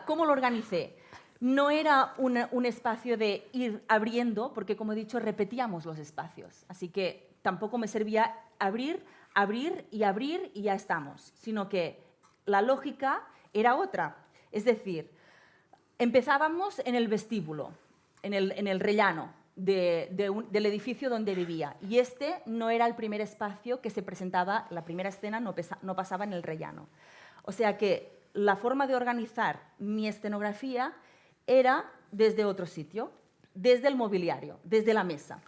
¿Cómo lo organicé? No era un espacio de ir abriendo, porque como he dicho, repetíamos los espacios. Así que tampoco me servía abrir y ya estamos. Sino que la lógica era otra. Es decir, empezábamos en el vestíbulo, en el rellano del edificio donde vivía. Y este no era el primer espacio que se presentaba, la primera escena no pasaba en el rellano. O sea que la forma de organizar mi escenografía era desde otro sitio, desde el mobiliario, desde la mesa.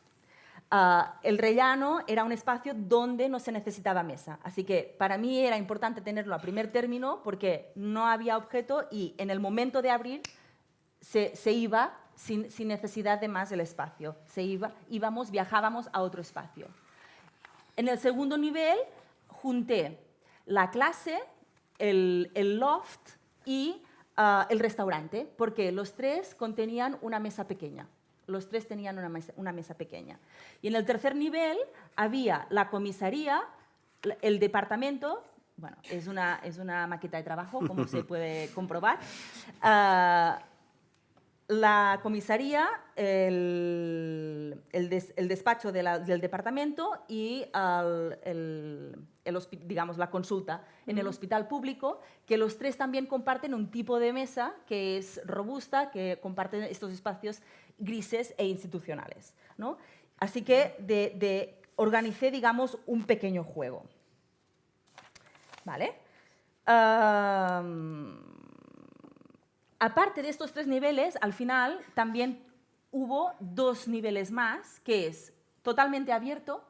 El rellano era un espacio donde no se necesitaba mesa, así que para mí era importante tenerlo a primer término porque no había objeto y en el momento de abrir se iba sin necesidad de más el espacio. Viajábamos a otro espacio. En el segundo nivel junté la clase, el loft y el restaurante, porque los 3 contenían una mesa pequeña. Los 3 tenían una mesa pequeña. Y en el tercer nivel había la comisaría, el departamento, bueno, es una maqueta de trabajo, como se puede comprobar, la comisaría, el despacho del departamento y digamos, la consulta en el hospital público, que los 3 también comparten un tipo de mesa que es robusta, que comparten estos espacios grises e institucionales, ¿no? Así que organicé, digamos, un pequeño juego. ¿Vale? Aparte de estos 3 niveles, al final también hubo 2 niveles más, que es totalmente abierto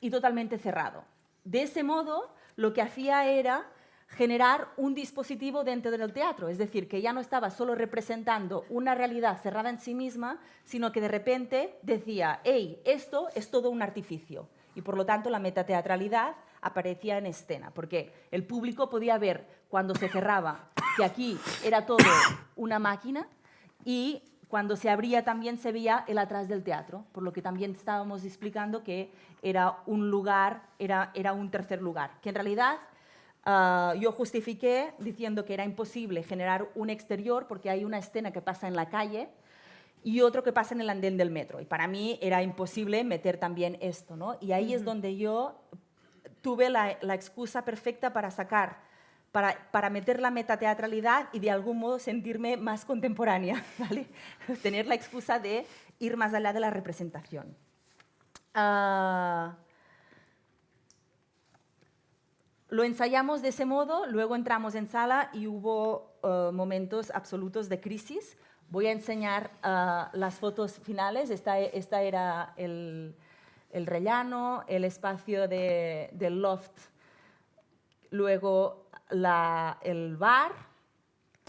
y totalmente cerrado. De ese modo, lo que hacía era generar un dispositivo dentro del teatro, es decir, que ya no estaba solo representando una realidad cerrada en sí misma, sino que de repente decía, hey, esto es todo un artificio. Y por lo tanto la metateatralidad aparecía en escena, porque el público podía ver cuando se cerraba que aquí era todo una máquina y cuando se abría también se veía el atrás del teatro, por lo que también estábamos explicando que era un lugar, era un tercer lugar, que en realidad yo justifiqué diciendo que era imposible generar un exterior porque hay una escena que pasa en la calle y otro que pasa en el andén del metro. Y para mí era imposible meter también esto, ¿no? Y ahí es donde yo tuve la excusa perfecta para meter la metateatralidad y de algún modo sentirme más contemporánea, ¿vale? Tener la excusa de ir más allá de la representación. Lo ensayamos de ese modo, luego entramos en sala y hubo momentos absolutos de crisis. Voy a enseñar las fotos finales. Esta era el rellano, el espacio del loft, luego el bar,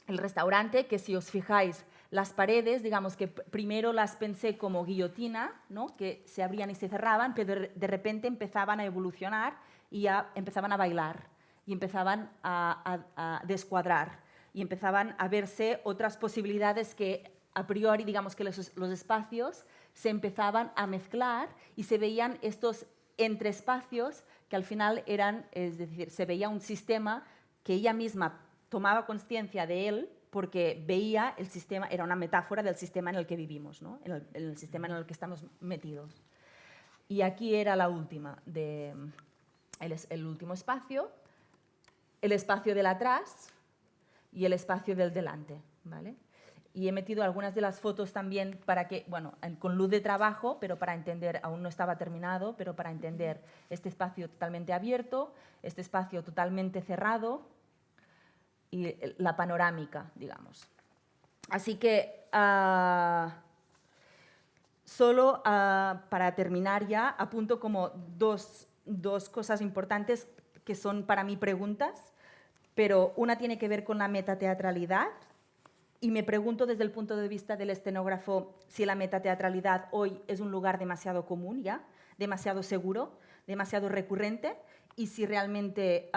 el restaurante, que si os fijáis, las paredes, digamos que primero las pensé como guillotina, ¿no? Que se abrían y se cerraban, pero de repente empezaban a evolucionar y ya empezaban a bailar y empezaban a descuadrar y empezaban a verse otras posibilidades que a priori, digamos que los espacios se empezaban a mezclar y se veían estos entreespacios que al final eran, es decir, se veía un sistema que ella misma tomaba conciencia de él porque veía el sistema, era una metáfora del sistema en el que vivimos, ¿no? en el sistema en el que estamos metidos. Y aquí era la última, el último espacio, el espacio del atrás y el espacio del delante, ¿vale? Y he metido algunas de las fotos también para que, bueno, con luz de trabajo, pero para entender, aún no estaba terminado, pero para entender este espacio totalmente abierto, este espacio totalmente cerrado y la panorámica, digamos. Así que, solo para terminar ya, apunto como dos cosas importantes que son para mí preguntas, pero una tiene que ver con la metateatralidad. Y me pregunto desde el punto de vista del escenógrafo si la metateatralidad hoy es un lugar demasiado común ya, demasiado seguro, demasiado recurrente, y si realmente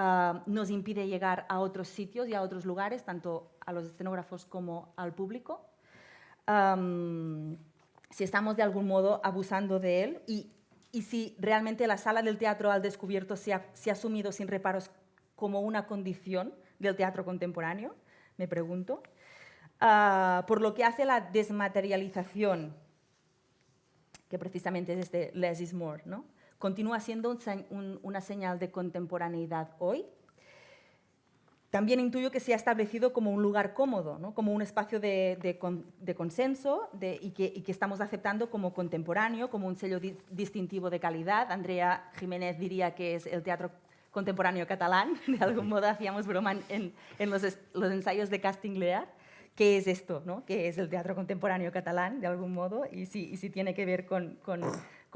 nos impide llegar a otros sitios y a otros lugares, tanto a los escenógrafos como al público. Si estamos de algún modo abusando de él y si realmente la sala del teatro al descubierto se ha asumido sin reparos como una condición del teatro contemporáneo, me pregunto. Por lo que hace a la desmaterialización, que precisamente es este less is more, ¿no? Continúa siendo una señal de contemporaneidad hoy. También intuyo que se ha establecido como un lugar cómodo, ¿no? Como un espacio de consenso y que estamos aceptando como contemporáneo, como un sello distintivo de calidad. Andrea Jiménez diría que es el teatro contemporáneo catalán. De algún modo hacíamos broma en los ensayos de Castiglione. ¿Qué es esto, ¿no? ¿Qué es el teatro contemporáneo catalán, de algún modo? Y si tiene que ver con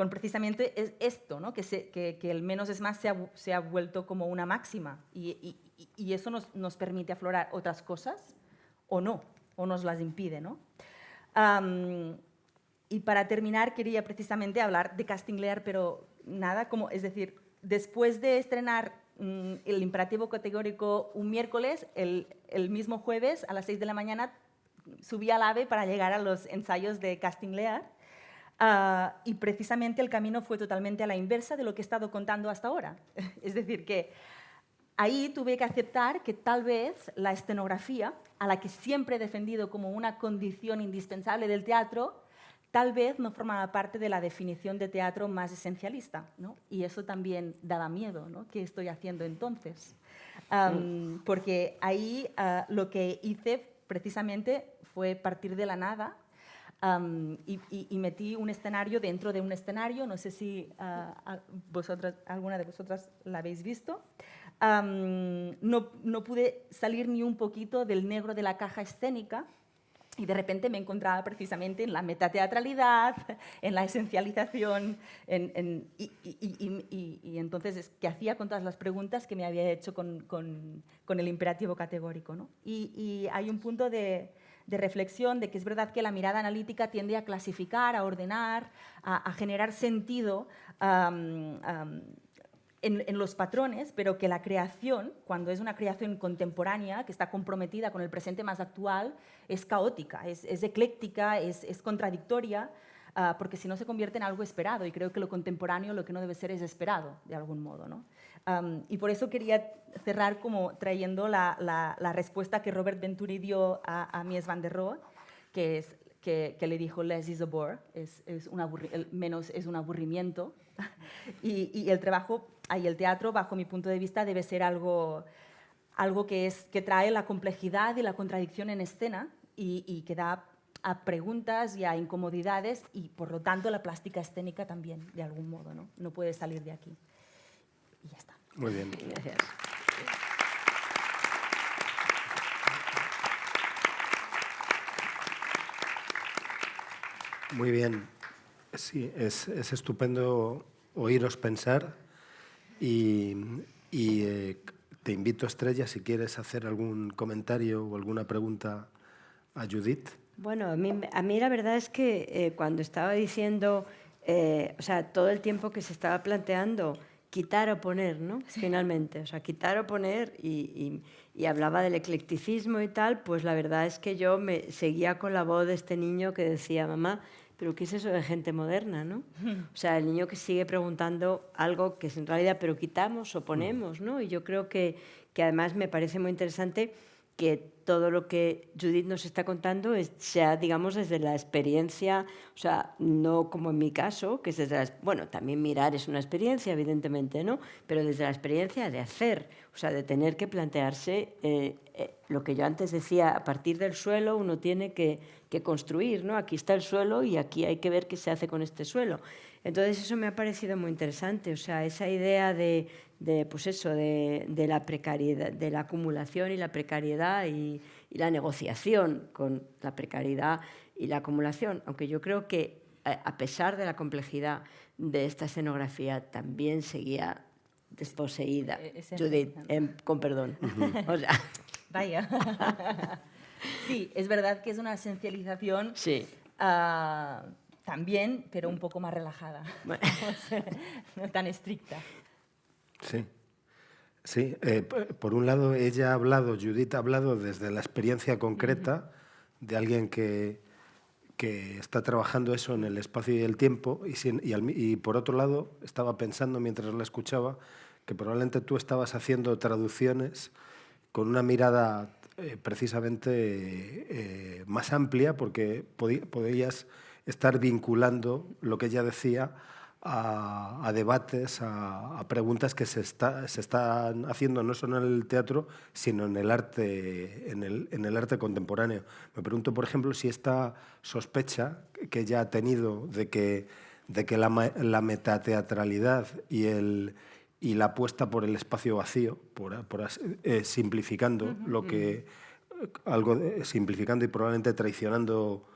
precisamente esto, ¿no? Que el menos es más se ha vuelto como una máxima. Y eso nos permite aflorar otras cosas o no, o nos las impide, ¿no? Y para terminar, quería precisamente hablar de Castiglione, pero nada, es decir, después de estrenar el imperativo categórico un miércoles, el mismo jueves a las 6 de la mañana subí al AVE para llegar a los ensayos de Castiglione y precisamente el camino fue totalmente a la inversa de lo que he estado contando hasta ahora. Es decir, que ahí tuve que aceptar que tal vez la escenografía, a la que siempre he defendido como una condición indispensable del teatro, tal vez no formaba parte de la definición de teatro más esencialista, ¿no? Y eso también daba miedo, ¿no? ¿Qué estoy haciendo entonces? Porque ahí lo que hice precisamente fue partir de la nada y metí un escenario dentro de un escenario. No sé si alguna de vosotras la habéis visto. No pude salir ni un poquito del negro de la caja escénica. Y de repente me encontraba precisamente en la metateatralidad, en la esencialización, y entonces, ¿qué hacía con todas las preguntas que me había hecho con el imperativo categórico, ¿no? Y hay un punto de reflexión de que es verdad que la mirada analítica tiende a clasificar, a ordenar, a generar sentido en los patrones, pero que la creación, cuando es una creación contemporánea, que está comprometida con el presente más actual, es caótica, es ecléctica, es contradictoria, porque si no se convierte en algo esperado, y creo que lo contemporáneo lo que no debe ser es esperado, de algún modo, ¿no? Y por eso quería cerrar como trayendo la respuesta que Robert Venturi dio a Mies van der Rohe, que le dijo less is a bore, menos es un aburrimiento, y el trabajo y el teatro, bajo mi punto de vista, debe ser algo que trae la complejidad y la contradicción en escena y que da a preguntas y a incomodidades y, por lo tanto, la plástica escénica también, de algún modo, ¿no? No puede salir de aquí. Y ya está. Muy bien. Gracias. Muy bien. Sí, es estupendo oíros pensar y te invito, Estrella, si quieres hacer algún comentario o alguna pregunta a Judith. Bueno, a mí la verdad es que cuando estaba diciendo, o sea, todo el tiempo que se estaba planteando quitar o poner, ¿no? Finalmente, o sea, quitar o poner y hablaba del eclecticismo y tal, pues la verdad es que yo me seguía con la voz de este niño que decía, mamá, ¿pero qué es eso de gente moderna, no? O sea, el niño que sigue preguntando algo que es en realidad, pero quitamos o ponemos, ¿no? Y yo creo que además me parece muy interesante que todo lo que Judith nos está contando sea, digamos, desde la experiencia, o sea, no como en mi caso, que es desde bueno, también mirar es una experiencia, evidentemente, ¿no? Pero desde la experiencia de hacer, o sea, de tener que plantearse lo que yo antes decía, a partir del suelo uno tiene que construir, ¿no? Aquí está el suelo y aquí hay que ver qué se hace con este suelo. Entonces eso me ha parecido muy interesante, o sea, esa idea de pues eso, de la precariedad, de la acumulación y la precariedad y la negociación con la precariedad y la acumulación, aunque yo creo que a pesar de la complejidad de esta escenografía también seguía desposeída, Judith, con perdón. O sea. Vaya. Sí, es verdad que es una esencialización sí. También, pero un poco más relajada, bueno. O sea, no tan estricta. Sí, sí. Por un lado, Judith ha hablado desde la experiencia concreta de alguien que está trabajando eso en el espacio y el tiempo, y por otro lado, estaba pensando mientras la escuchaba que probablemente tú estabas haciendo traducciones con una mirada precisamente más amplia, porque podías estar vinculando lo que ella decía a debates, a preguntas que se están haciendo no solo en el teatro, sino en el arte, en el arte contemporáneo. Me pregunto, por ejemplo, si esta sospecha que ella ha tenido de que la metateatralidad y la apuesta por el espacio vacío, simplificando simplificando y probablemente traicionando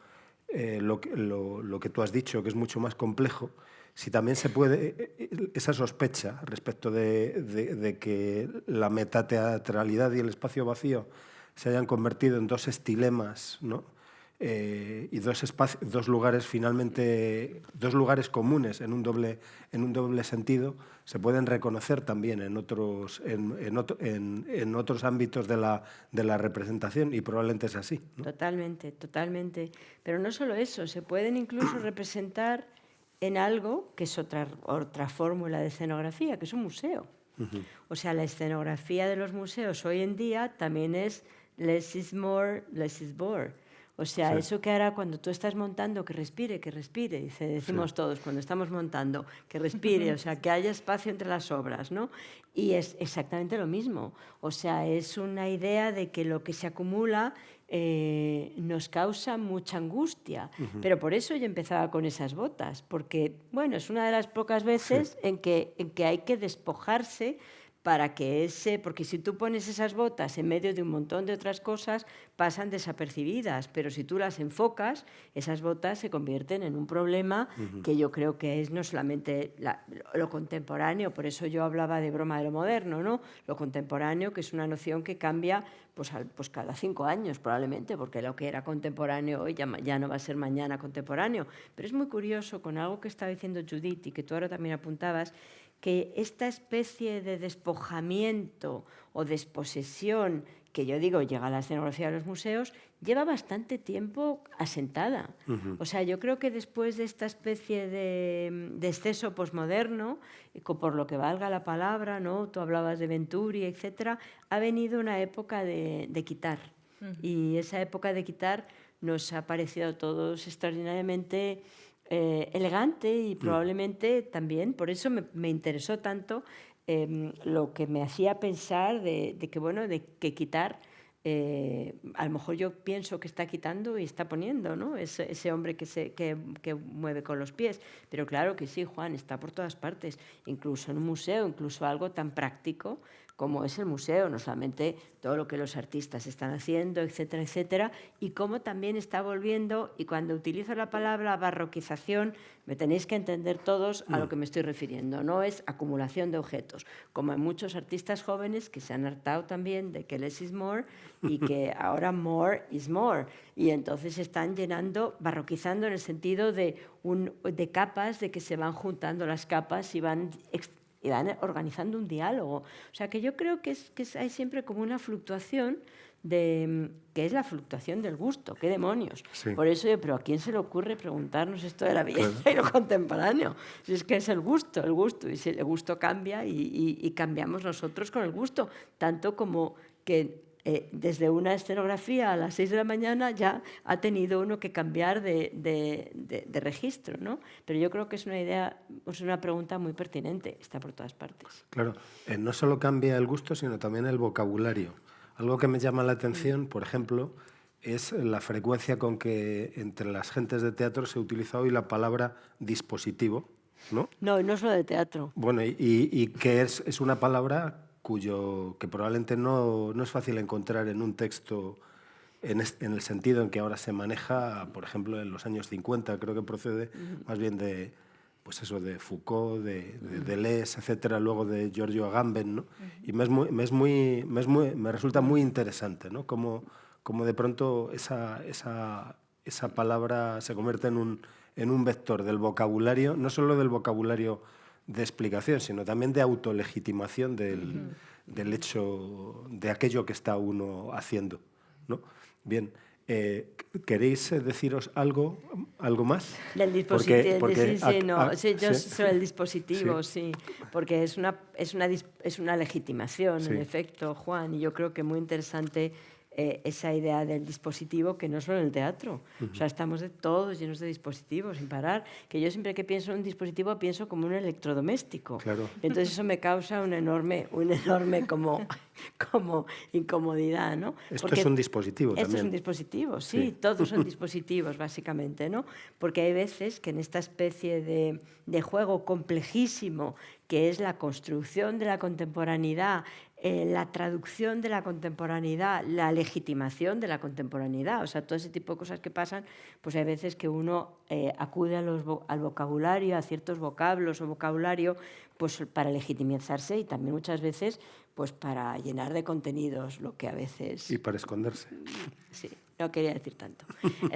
lo que tú has dicho, que es mucho más complejo, si también se puede, esa sospecha respecto de que la metateatralidad y el espacio vacío se hayan convertido en dos estilemas, ¿no? Y dos lugares comunes en un doble sentido, se pueden reconocer también en otros ámbitos de la representación, y probablemente es así, ¿no? Totalmente, totalmente. Pero no solo eso, se pueden incluso representar en algo que es otra fórmula de escenografía, que es un museo. O sea, la escenografía de los museos hoy en día también es less is more, less is more. O sea, sí. Eso que hará cuando tú estás montando, que respire, decimos sí. Todos, cuando estamos montando, que respire, o sea, que haya espacio entre las obras, ¿no? Y es exactamente lo mismo. O sea, es una idea de que lo que se acumula nos causa mucha angustia. Pero por eso yo empezaba con esas botas, porque, bueno, es una de las pocas veces sí. en que hay que despojarse para que porque si tú pones esas botas en medio de un montón de otras cosas, pasan desapercibidas, pero si tú las enfocas, esas botas se convierten en un problema que yo creo que es no solamente lo contemporáneo, por eso yo hablaba de broma de lo moderno, ¿no? Lo contemporáneo, que es una noción que cambia pues cada 5 años probablemente, porque lo que era contemporáneo hoy ya no va a ser mañana contemporáneo. Pero es muy curioso con algo que estaba diciendo Judith y que tú ahora también apuntabas, que esta especie de despojamiento o desposesión, que yo digo llega a la escenografía de los museos, lleva bastante tiempo asentada. O sea, yo creo que después de esta especie de exceso posmoderno, por lo que valga la palabra, ¿no? Tú hablabas de Venturi, etcétera, ha venido una época de quitar. Y esa época de quitar nos ha parecido a todos extraordinariamente elegante y probablemente también, por eso me interesó tanto lo que me hacía pensar de que quitar, a lo mejor yo pienso que está quitando y está poniendo, ¿no? Ese hombre que mueve con los pies, pero claro que sí, Juan, está por todas partes, incluso en un museo, incluso algo tan práctico como es el museo, no solamente todo lo que los artistas están haciendo, etcétera, etcétera, y cómo también está volviendo, y cuando utilizo la palabra barroquización, me tenéis que entender todos a lo que me estoy refiriendo, no es acumulación de objetos, como hay muchos artistas jóvenes que se han hartado también de que less is more y que ahora more is more, y entonces están barroquizando en el sentido de capas, de que se van juntando las capas y van y van organizando un diálogo. O sea, que yo creo que hay siempre como una fluctuación que es la fluctuación del gusto. ¡Qué demonios! Sí. Por eso yo, pero ¿a quién se le ocurre preguntarnos esto de la belleza y lo contemporáneo? Si es que es el gusto, y si el gusto cambia y cambiamos nosotros con el gusto, tanto como que desde una escenografía a las 6 de la mañana ya ha tenido uno que cambiar de registro, ¿no? Pero yo creo que es una idea, es una pregunta muy pertinente, está por todas partes. Claro, no solo cambia el gusto, sino también el vocabulario. Algo que me llama la atención, por ejemplo, es la frecuencia con que entre las gentes de teatro se utiliza hoy la palabra dispositivo, ¿no? No, y no solo de teatro. Bueno, y que es una palabra que probablemente no es fácil encontrar en un texto en el sentido en que ahora se maneja, por ejemplo, en los años 50, creo que procede más bien de, pues eso, de Foucault, de Deleuze, etcétera, luego de Giorgio Agamben, ¿no? Y me resulta muy interesante, ¿no? Como de pronto esa palabra se convierte en un vector del vocabulario, no solo del vocabulario de explicación, sino también de autolegitimación del hecho, de aquello que está uno haciendo, ¿no? Bien, ¿queréis deciros algo más? Del dispositivo, Porque yo sobre el dispositivo, sí, porque es una legitimación, en efecto, Juan, y yo creo que muy interesante esa idea del dispositivo, que no solo en el teatro. O sea, estamos todos llenos de dispositivos, sin parar, que yo siempre que pienso en un dispositivo pienso como un electrodoméstico. Claro. Entonces eso me causa un enorme como incomodidad, ¿no? Esto es un dispositivo también. Esto es un dispositivo, sí, todos son dispositivos, básicamente, ¿no? Porque hay veces que en esta especie de juego complejísimo que es la construcción de la contemporaneidad, la traducción de la contemporaneidad, la legitimación de la contemporaneidad, o sea, todo ese tipo de cosas que pasan, pues hay veces que uno acude al vocabulario, a ciertos vocablos o vocabulario, pues para legitimizarse y también muchas veces pues para llenar de contenidos lo que a veces... Y para esconderse. Sí, no quería decir tanto.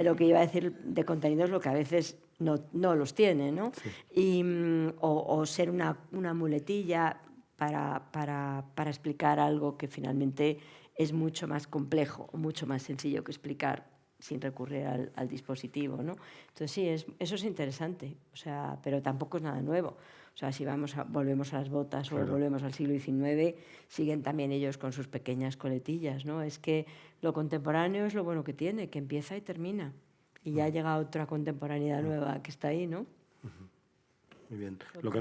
Lo que iba a decir de contenidos lo que a veces no los tiene, ¿no? Sí. O ser una muletilla para explicar algo que finalmente es mucho más complejo o mucho más sencillo que explicar sin recurrir al dispositivo, ¿no? Entonces sí, eso es interesante, o sea, pero tampoco es nada nuevo. O sea, si volvemos a las botas o volvemos al siglo XIX, siguen también ellos con sus pequeñas coletillas, ¿no? Es que lo contemporáneo es lo bueno que tiene, que empieza y termina. Y ya llega otra contemporaneidad nueva que está ahí, ¿no? Muy bien. Lo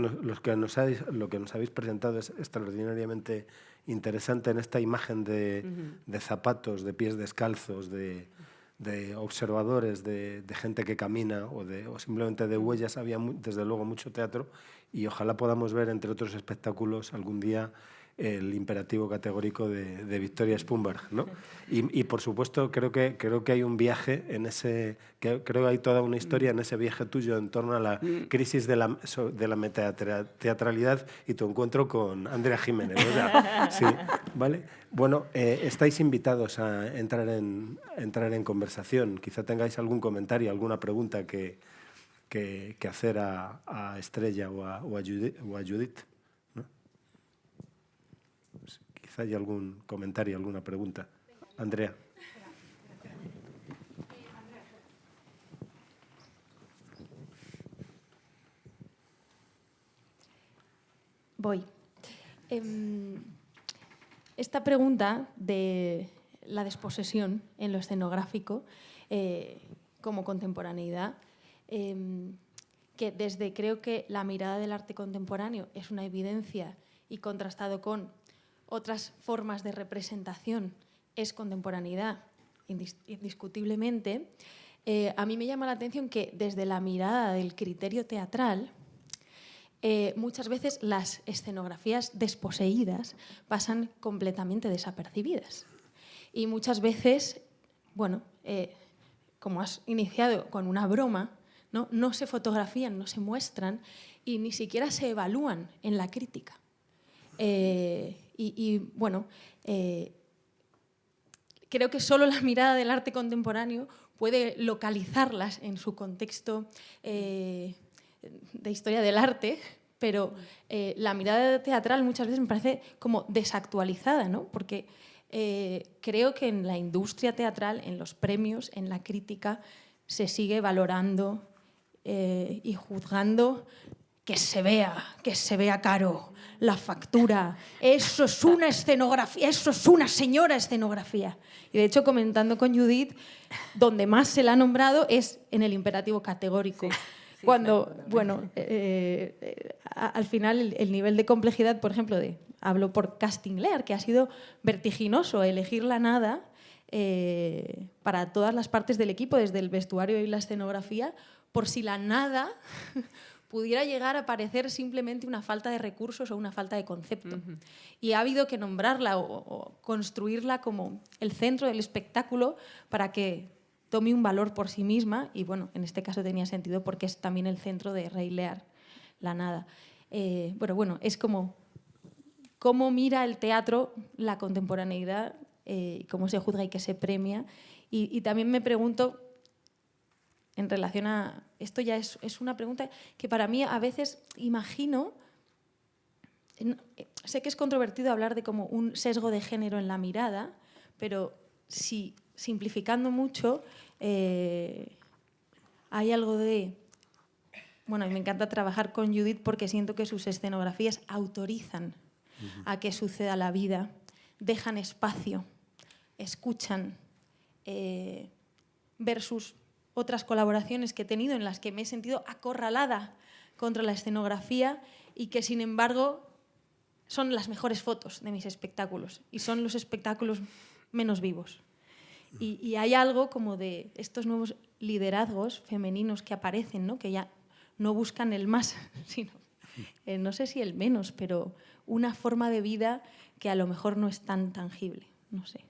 que nos habéis presentado es extraordinariamente interesante en esta imagen de zapatos, de pies descalzos, de observadores, de gente que camina o simplemente de huellas. Había desde luego mucho teatro y ojalá podamos ver, entre otros espectáculos, algún día el imperativo categórico de Victoria Spumberg, ¿no? Y por supuesto creo que hay un viaje en ese, creo que hay toda una historia en ese viaje tuyo en torno a la crisis de la metateatralidad y tu encuentro con Andrea Jiménez, o sea, sí, ¿vale? Bueno, estáis invitados a entrar en conversación. Quizá tengáis algún comentario, alguna pregunta que hacer a Estrella o a Judith. Quizá hay algún comentario, alguna pregunta. Andrea. Voy. Esta pregunta de la desposesión en lo escenográfico como contemporaneidad, que desde creo que la mirada del arte contemporáneo es una evidencia y contrastado con otras formas de representación es contemporaneidad, indiscutiblemente. A mí me llama la atención que desde la mirada del criterio teatral, muchas veces las escenografías desposeídas pasan completamente desapercibidas. Y muchas veces, bueno, como has iniciado con una broma, no se fotografían, no se muestran y ni siquiera se evalúan en la crítica. Bueno, creo que solo la mirada del arte contemporáneo puede localizarlas en su contexto de historia del arte, pero la mirada teatral muchas veces me parece como desactualizada, ¿no? Porque creo que en la industria teatral, en los premios, en la crítica, se sigue valorando y juzgando que se vea caro, la factura, eso es una escenografía, eso es una señora escenografía. Y de hecho, comentando con Judith, donde más se la ha nombrado es en el imperativo categórico. Sí, cuando, claro, bueno, al final el nivel de complejidad, por ejemplo, hablo por Casting Lear, que ha sido vertiginoso elegir la nada para todas las partes del equipo, desde el vestuario y la escenografía, por si la nada pudiera llegar a parecer simplemente una falta de recursos o una falta de concepto. Y ha habido que nombrarla o construirla como el centro del espectáculo para que tome un valor por sí misma, y bueno, en este caso tenía sentido porque es también el centro de Rey Lear, la nada. Bueno, es como cómo mira el teatro la contemporaneidad, cómo se juzga y qué se premia. Y también me pregunto, en relación a... Esto ya es una pregunta que para mí a veces imagino... Sé que es controvertido hablar de como un sesgo de género en la mirada, pero si simplificando mucho, hay algo de... Bueno, y me encanta trabajar con Judith porque siento que sus escenografías autorizan a que suceda la vida, dejan espacio, escuchan, versus otras colaboraciones que he tenido en las que me he sentido acorralada contra la escenografía y que, sin embargo, son las mejores fotos de mis espectáculos y son los espectáculos menos vivos. Y hay algo como de estos nuevos liderazgos femeninos que aparecen, ¿no? Que ya no buscan el más, sino, no sé si el menos, pero una forma de vida que a lo mejor no es tan tangible. No sé.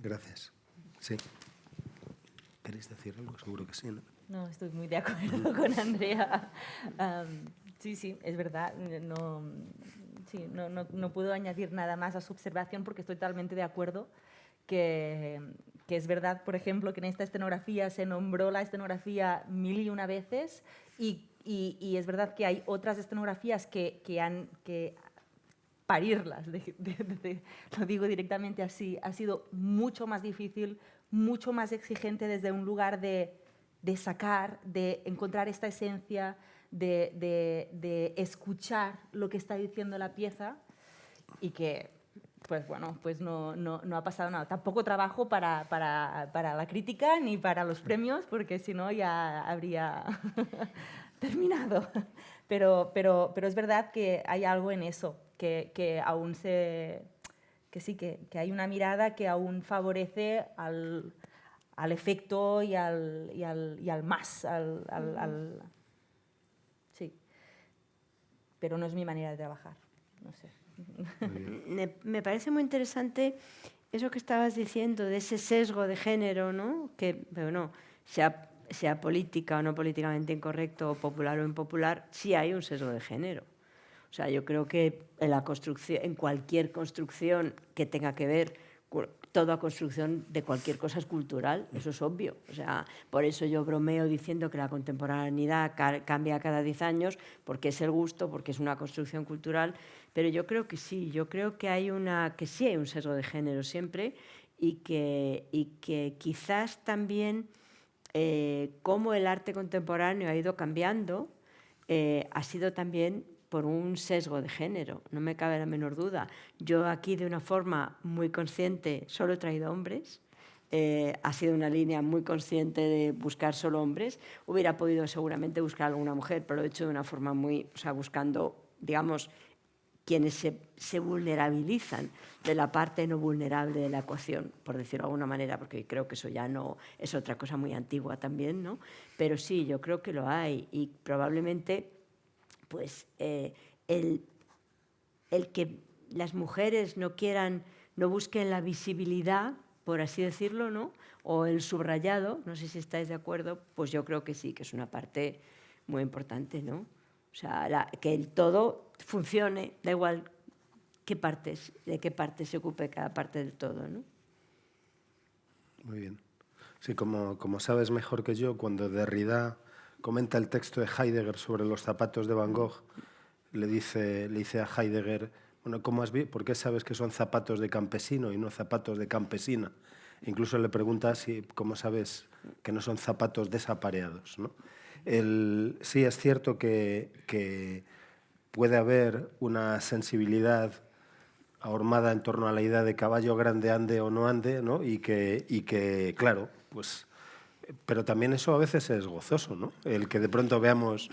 Gracias. Sí. ¿Queréis decir algo? Seguro que sí, ¿no? No, estoy muy de acuerdo con Andrea. Sí, es verdad. No puedo añadir nada más a su observación porque estoy totalmente de acuerdo que es verdad, por ejemplo, que en esta escenografía se nombró la escenografía 1001 veces y es verdad que hay otras escenografías que parirlas, lo digo directamente así, ha sido mucho más difícil, mucho más exigente desde un lugar de sacar, de encontrar esta esencia, de escuchar lo que está diciendo la pieza y que, pues bueno, pues no ha pasado nada. Tampoco trabajo para la crítica ni para los premios, porque si no ya habría terminado. Pero es verdad que hay algo en eso, que aún que hay una mirada que aún favorece al efecto y al más, sí. Pero no es mi manera de trabajar, no sé. Me parece muy interesante eso que estabas diciendo de ese sesgo de género, ¿no? Que, bueno, sea política o no políticamente incorrecto, o popular o impopular, sí hay un sesgo de género. O sea, yo creo que en cualquier construcción que tenga que ver, toda construcción de cualquier cosa es cultural, eso es obvio. O sea, por eso yo bromeo diciendo que la contemporaneidad cambia cada 10 años, porque es el gusto, porque es una construcción cultural, pero yo creo que sí, yo creo que sí hay un sesgo de género siempre y que quizás también cómo el arte contemporáneo ha ido cambiando ha sido también por un sesgo de género, no me cabe la menor duda. Yo aquí de una forma muy consciente solo he traído hombres, ha sido una línea muy consciente de buscar solo hombres. Hubiera podido seguramente buscar alguna mujer, pero lo he hecho de una forma muy, o sea, buscando, digamos, quienes se vulnerabilizan de la parte no vulnerable de la ecuación, por decirlo de alguna manera, porque creo que eso ya no es otra cosa muy antigua también, ¿no? Pero sí, yo creo que lo hay y probablemente pues el que las mujeres no busquen la visibilidad, por así decirlo, ¿no? O el subrayado, no sé si estáis de acuerdo, pues yo creo que sí, que es una parte muy importante, ¿no? O sea, que el todo funcione, da igual de qué parte se ocupe cada parte del todo, ¿no? Muy bien. Sí, como sabes mejor que yo, cuando Derrida comenta el texto de Heidegger sobre los zapatos de Van Gogh, le dice a Heidegger, bueno, ¿por qué sabes que son zapatos de campesino y no zapatos de campesina? Incluso le pregunta cómo sabes que no son zapatos desapareados, ¿no? Sí es cierto que puede haber una sensibilidad ahormada en torno a la idea de caballo grande ande o no ande, ¿no? Y que claro, pues... Pero también eso a veces es gozoso, ¿no? El que de pronto veamos...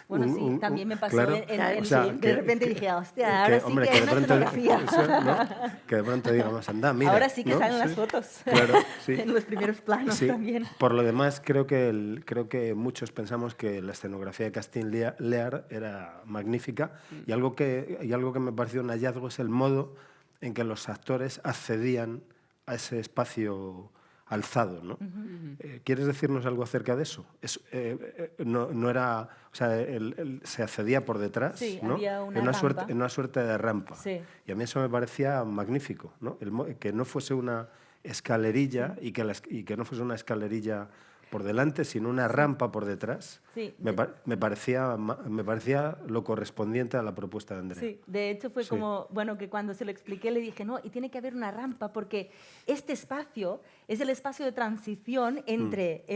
Bueno, sí, también me pasó claro, o o sea, sí, de repente dije, hostia, ahora sí hombre, que hay de una pronto, escenografía. eso, ¿no? Que de pronto digamos, anda, mira. Ahora sí que ¿no? salen las Sí, fotos, claro, sí. en los primeros planos Sí. también. Por lo demás, creo que muchos pensamos que la escenografía de Castilla Lear era magnífica y algo que me pareció un hallazgo es el modo en que los actores accedían a ese espacio alzado, ¿no? ¿Quieres decirnos algo acerca de eso? No era, o sea, se accedía por detrás, Sí, ¿no? había una Suerte, rampa. en una suerte de rampa. Sí. Y a mí eso me parecía magnífico, ¿no? Que no fuese una escalerilla y que no fuese una escalerilla por delante, sino una rampa por detrás. Sí. Me parecía lo correspondiente a la propuesta de Andrea. Sí, de hecho fue Sí. como, bueno, que cuando se lo expliqué le dije, no, y tiene que haber una rampa porque este espacio es el espacio de transición entre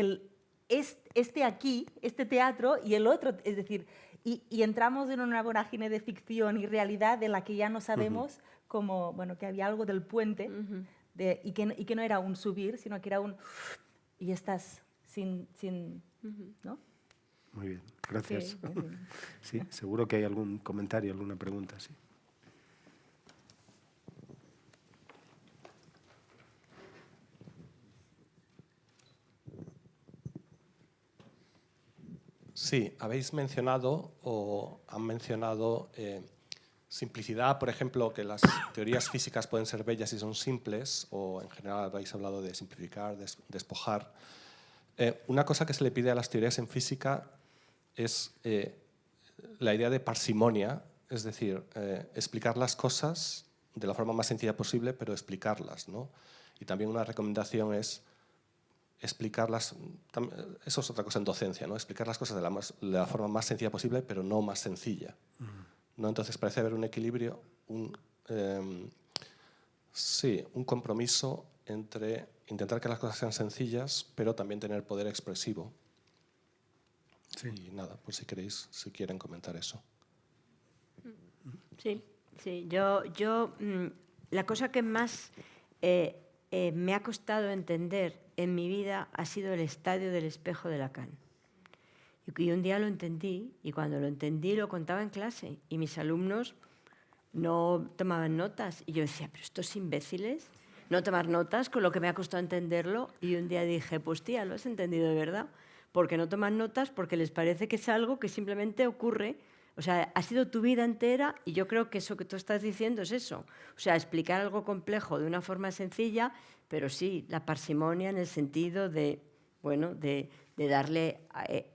este teatro y el otro, es decir, y entramos en una vorágine de ficción y realidad en la que ya no sabemos como, bueno, que había algo del puente y que no era un subir, sino que era un... y estás sin ¿no? Muy bien, gracias. Sí. Sí, seguro que hay algún comentario, alguna pregunta, sí. Sí, habéis mencionado o han mencionado simplicidad, por ejemplo, que las teorías físicas pueden ser bellas y son simples, o en general habéis hablado de simplificar, despojar. Una cosa que se le pide a las teorías en física es la idea de parsimonia, es decir, explicar las cosas de la forma más sencilla posible, pero explicarlas, ¿no? Y también una recomendación es explicarlas, eso es otra cosa en docencia, ¿no? Explicar las cosas de la forma más sencilla posible, pero no más sencilla, ¿no? Entonces parece haber un equilibrio, un compromiso entre intentar que las cosas sean sencillas, pero también tener poder expresivo. Sí. Y nada, pues si quieren comentar eso. Sí, sí. La cosa que más me ha costado entender en mi vida ha sido el estadio del espejo de Lacan. Y un día lo entendí, y cuando lo entendí lo contaba en clase, y mis alumnos no tomaban notas. Y yo decía, pero estos imbéciles, no tomar notas con lo que me ha costado entenderlo. Y un día dije, pues tía, lo has entendido de verdad. Porque no toman notas, porque les parece que es algo que simplemente ocurre. O sea, ha sido tu vida entera y yo creo que eso que tú estás diciendo es eso. O sea, explicar algo complejo de una forma sencilla, pero sí, la parsimonia en el sentido de, bueno, de darle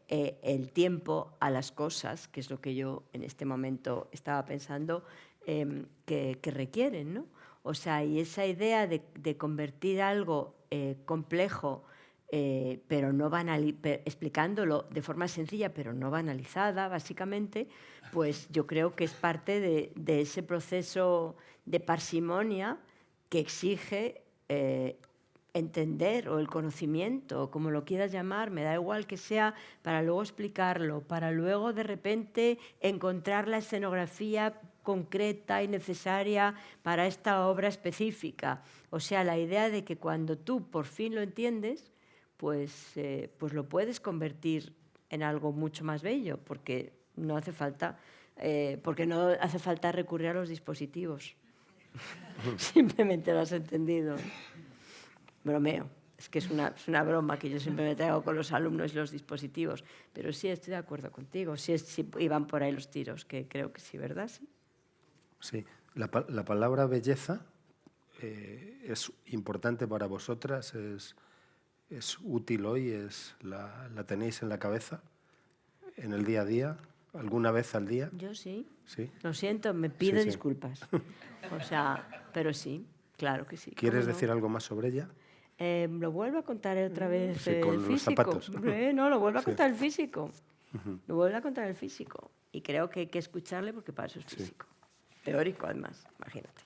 el tiempo a las cosas, que es lo que yo en este momento estaba pensando que requieren, ¿no? O sea, y esa idea de convertir algo complejo, pero no explicándolo de forma sencilla, pero no banalizada, básicamente, pues yo creo que es parte de ese proceso de parsimonia que exige entender, o el conocimiento, o como lo quieras llamar, me da igual que sea, para luego explicarlo, para luego de repente encontrar la escenografía concreta y necesaria para esta obra específica. O sea, la idea de que cuando tú por fin lo entiendes, pues lo puedes convertir en algo mucho más bello, porque no hace falta recurrir a los dispositivos. Simplemente lo has entendido. Bromeo. Es que es una broma que yo siempre me traigo con los alumnos y los dispositivos. Pero sí, estoy de acuerdo contigo. Sí iban por ahí los tiros, que creo que sí, ¿verdad? Sí. Sí. La palabra belleza es importante para vosotras, es útil hoy, la tenéis en la cabeza, en el día a día, alguna vez al día. Yo sí. Sí. Lo siento, me pido Sí. disculpas. O sea, pero sí, claro que sí. ¿Quieres ¿Cómo no? decir algo más sobre ella? Lo vuelvo a contar otra vez Sí, con el los físico. zapatos. No, lo vuelvo a contar el físico. Lo vuelve a contar el físico. Y creo que hay que escucharle porque para eso es físico. Teórico, además, imagínate.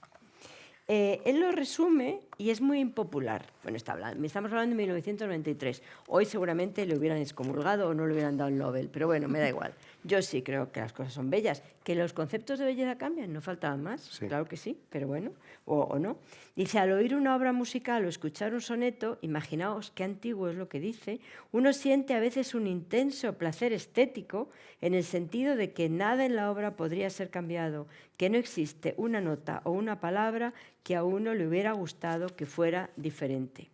Él lo resume y es muy impopular. Bueno, estamos hablando de 1993. Hoy seguramente le hubieran excomulgado o no le hubieran dado el Nobel, pero bueno, me da igual. Yo sí creo que las cosas son bellas. ¿Que los conceptos de belleza cambian? No faltaban más. Sí. Claro que sí, pero bueno, o no. Dice, al oír una obra musical o escuchar un soneto, imaginaos qué antiguo es lo que dice, uno siente a veces un intenso placer estético en el sentido de que nada en la obra podría ser cambiado, que no existe una nota o una palabra que a uno le hubiera gustado que fuera diferente.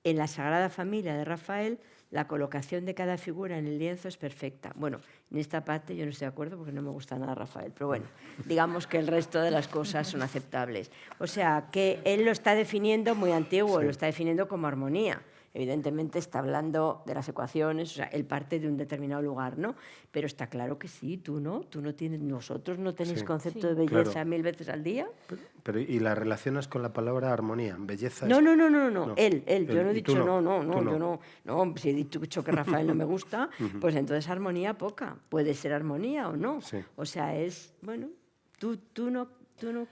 En la Sagrada Familia de Rafael, la colocación de cada figura en el lienzo es perfecta. Bueno, en esta parte yo no estoy de acuerdo porque no me gusta nada Rafael, pero bueno, digamos que el resto de las cosas son aceptables. O sea, que él lo está definiendo muy antiguo, lo está definiendo como armonía. Evidentemente está hablando de las ecuaciones, o sea, él parte de un determinado lugar, ¿no? Pero está claro que sí, tú no tienes, nosotros no tenéis concepto de belleza claro. 1000 veces al día. Pero, ¿y la relacionas con la palabra armonía? Belleza No, es... no. Él. Yo no he ¿Y tú dicho no? yo no. Si he dicho que Rafael no me gusta, pues entonces armonía poca. Puede ser armonía o no. Sí. O sea, es, bueno, ¿tú no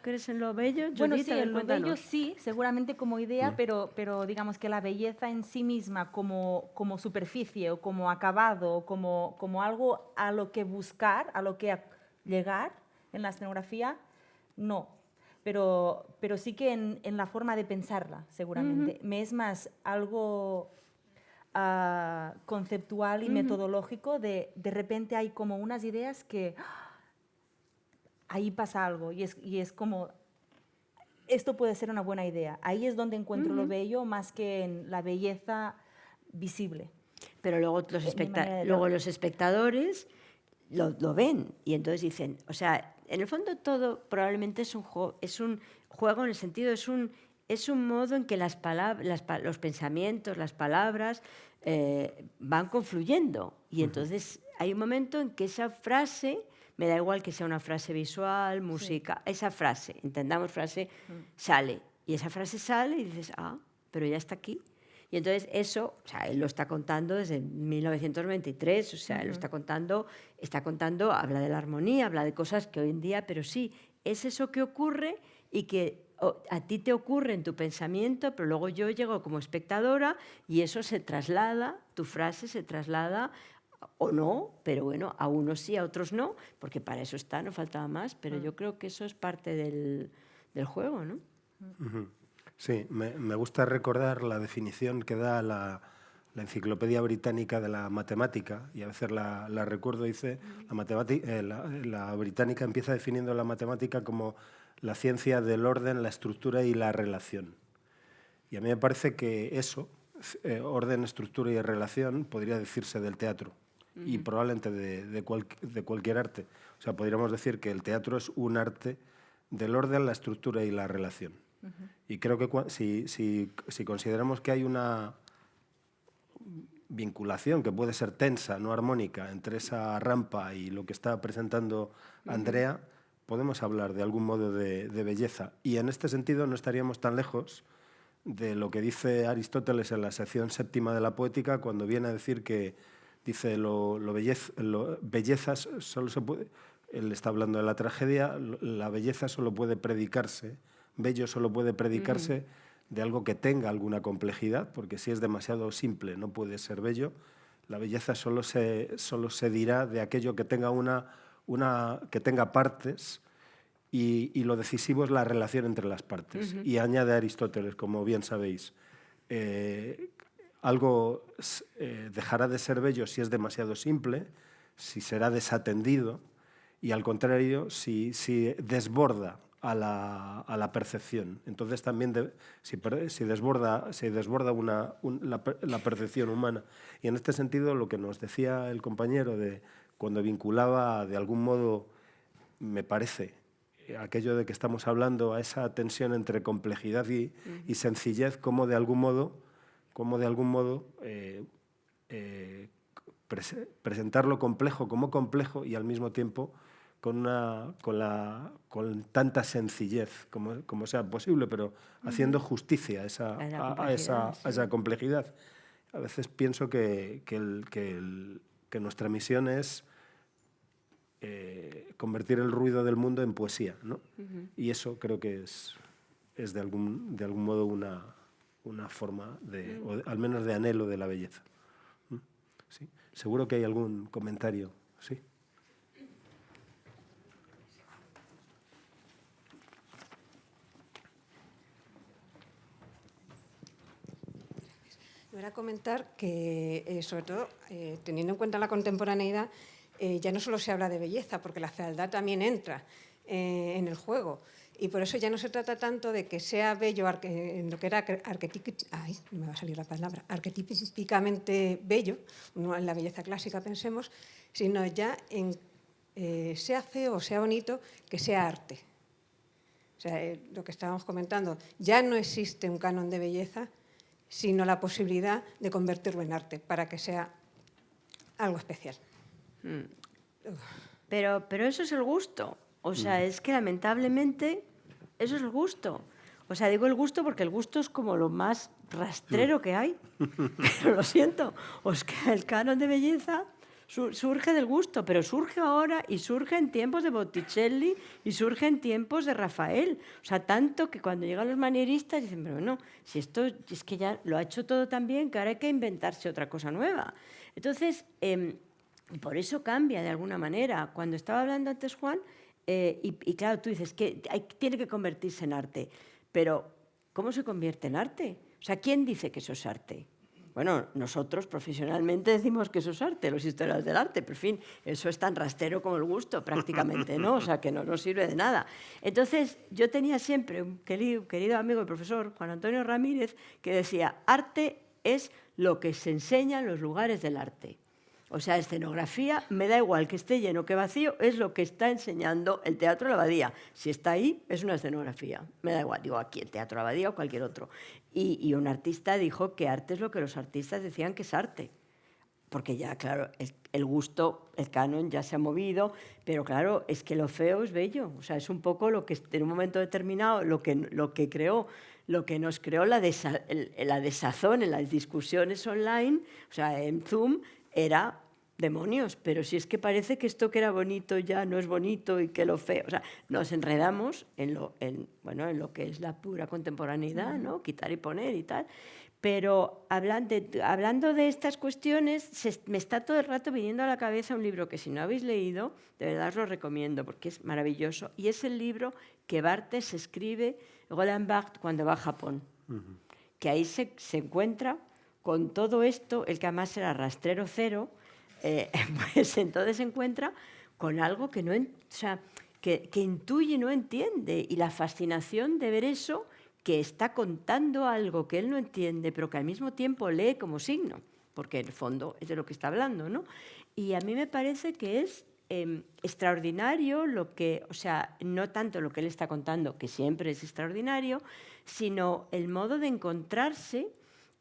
crees en lo bello? Bueno, Judith, sí, a ver, en lo cuéntanos. bello sí, seguramente como idea, pero digamos que la belleza en sí misma como superficie o como acabado o como algo a lo que buscar, a lo que llegar en la escenografía, no. Pero sí que en la forma de pensarla, seguramente. Me es más algo conceptual y metodológico de repente hay como unas ideas que ahí pasa algo y es como esto puede ser una buena idea. Ahí es donde encuentro lo bello más que en la belleza visible. Pero luego los espectadores lo ven y entonces dicen, o sea, en el fondo todo probablemente es un juego en el sentido, es un modo en que los pensamientos, las palabras van confluyendo. Y entonces hay un momento en que esa frase, me da igual que sea una frase visual, música, esa frase, entendamos frase, sale. Y esa frase sale y dices, pero ya está aquí. Y entonces eso, o sea, él lo está contando desde 1993, o sea, él lo está contando, habla de la armonía, habla de cosas que hoy en día, pero sí, es eso que ocurre y que a ti te ocurre en tu pensamiento, pero luego yo llego como espectadora y eso se traslada, tu frase se traslada o no, pero bueno, a unos sí, a otros no, porque para eso está, no faltaba más, pero yo creo que eso es parte del juego, ¿no? Sí, me gusta recordar la definición que da la Enciclopedia Británica de la Matemática, y a veces la recuerdo, dice, la británica empieza definiendo la matemática como la ciencia del orden, la estructura y la relación. Y a mí me parece que eso, orden, estructura y relación, podría decirse del teatro y probablemente de cualquier arte. O sea, podríamos decir que el teatro es un arte del orden, la estructura y la relación. Y creo que si consideramos que hay una vinculación que puede ser tensa, no armónica, entre esa rampa y lo que está presentando Andrea, podemos hablar de algún modo de belleza. Y en este sentido no estaríamos tan lejos de lo que dice Aristóteles en la sección séptima de la Poética, cuando viene a decir que, dice, bellezas solo se puede... Él está hablando de la tragedia, la belleza solo puede predicarse, bello solo puede predicarse de algo que tenga alguna complejidad, porque si es demasiado simple no puede ser bello. La belleza solo se dirá de aquello que tenga que tenga partes, y lo decisivo es la relación entre las partes. Y añade Aristóteles, como bien sabéis, algo dejará de ser bello si es demasiado simple, si será desatendido, y al contrario, si desborda a la percepción. Entonces también si desborda la percepción humana. Y en este sentido, lo que nos decía el compañero cuando vinculaba de algún modo, me parece, aquello de que estamos hablando, a esa tensión entre complejidad y sencillez, como de algún modo presentar lo complejo como complejo y al mismo tiempo con tanta sencillez como sea posible, pero haciendo justicia a esa complejidad. A veces pienso que nuestra misión es convertir el ruido del mundo en poesía, ¿no? Y eso creo que es de algún modo una forma, o al menos de anhelo de la belleza. ¿Sí? Seguro que hay algún comentario. ¿Sí? Yo era comentar que, sobre todo, teniendo en cuenta la contemporaneidad, ya no solo se habla de belleza, porque la fealdad también entra en el juego. Y por eso ya no se trata tanto de que sea bello en lo que era arquetípicamente bello, no en la belleza clásica pensemos, sino ya en sea feo o sea bonito, que sea arte. O sea, lo que estábamos comentando, ya no existe un canon de belleza, sino la posibilidad de convertirlo en arte para que sea algo especial. Pero eso es el gusto. O sea, es que lamentablemente eso es el gusto. O sea, digo el gusto porque el gusto es como lo más rastrero que hay. Pero lo siento. O es que el canon de belleza surge del gusto, pero surge ahora y surge en tiempos de Botticelli y surge en tiempos de Rafael. O sea, tanto que cuando llegan los manieristas dicen, pero no, si esto es que ya lo ha hecho todo tan bien que ahora hay que inventarse otra cosa nueva. Entonces, por eso cambia de alguna manera. Cuando estaba hablando antes Juan, y claro, tú dices que tiene que convertirse en arte, pero ¿cómo se convierte en arte? O sea, ¿quién dice que eso es arte? Bueno, nosotros profesionalmente decimos que eso es arte, los historiadores del arte, pero en fin, eso es tan rastero como el gusto prácticamente, ¿no? O sea, que no nos sirve de nada. Entonces, yo tenía siempre un querido amigo, el profesor Juan Antonio Ramírez, que decía, arte es lo que se enseña en los lugares del arte. O sea, escenografía, me da igual que esté lleno que vacío, es lo que está enseñando el Teatro de la Abadía. Si está ahí, es una escenografía. Me da igual, digo aquí, el Teatro de la Abadía o cualquier otro. Y un artista dijo que arte es lo que los artistas decían que es arte. Porque ya, claro, el gusto, el canon ya se ha movido, pero claro, es que lo feo es bello. O sea, es un poco lo que en un momento determinado, lo que creó, lo que nos creó la desazón en las discusiones online, o sea, en Zoom, era demonios, pero si es que parece que esto que era bonito ya no es bonito y que lo feo, o sea, nos enredamos en lo que es la pura contemporaneidad, ¿no? Quitar y poner y tal. Pero hablando de estas cuestiones, me está todo el rato viniendo a la cabeza un libro que si no habéis leído, de verdad os lo recomiendo porque es maravilloso, y es el libro que Barthes escribe, Roland Barthes, cuando va a Japón, que ahí se encuentra con todo esto, el que además era rastrero cero, pues entonces se encuentra con algo que que intuye y no entiende, y la fascinación de ver eso, que está contando algo que él no entiende, pero que al mismo tiempo lee como signo, porque en el fondo es de lo que está hablando, ¿no? Y a mí me parece que es extraordinario no tanto lo que él está contando, que siempre es extraordinario, sino el modo de encontrarse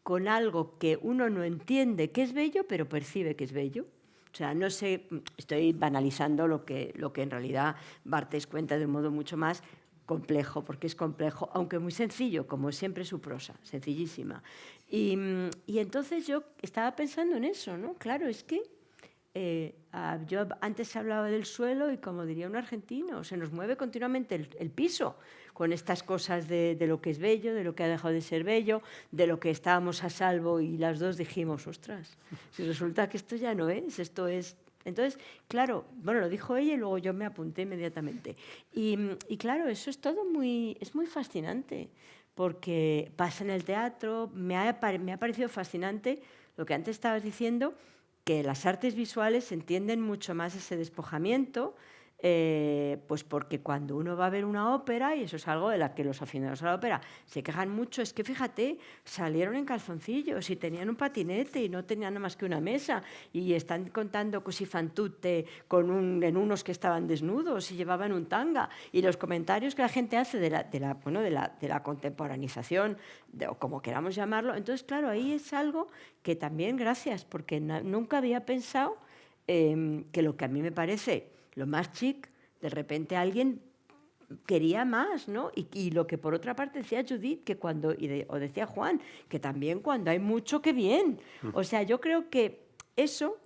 con algo que uno no entiende que es bello, pero percibe que es bello. O sea, no sé, estoy banalizando lo que en realidad Barthes cuenta de un modo mucho más complejo, porque es complejo, aunque muy sencillo, como siempre su prosa, sencillísima. Y entonces yo estaba pensando en eso, ¿no? Claro, es que yo antes hablaba del suelo y, como diría un argentino, se nos mueve continuamente el piso con estas cosas de lo que es bello, de lo que ha dejado de ser bello, de lo que estábamos a salvo, y las dos dijimos, ostras, si resulta que esto ya no es, esto es... Entonces, claro, bueno, lo dijo ella y luego yo me apunté inmediatamente. Y claro, eso es todo es muy fascinante, porque pasa en el teatro, me ha parecido fascinante lo que antes estabas diciendo, que las artes visuales entienden mucho más ese despojamiento, pues porque cuando uno va a ver una ópera, y eso es algo de la que los aficionados a la ópera se quejan mucho, es que fíjate, salieron en calzoncillos y tenían un patinete y no tenían nada más que una mesa, y están contando così fan tutte en unos que estaban desnudos y llevaban un tanga, y los comentarios que la gente hace de la contemporanización, o como queramos llamarlo. Entonces, claro, ahí es algo que también, gracias, porque nunca había pensado que lo que a mí me parece lo más chic De repente alguien quería más, ¿no? Y lo que por otra parte decía Judith, que cuando, o decía Juan, que también cuando hay mucho, qué bien. O sea, yo creo que eso,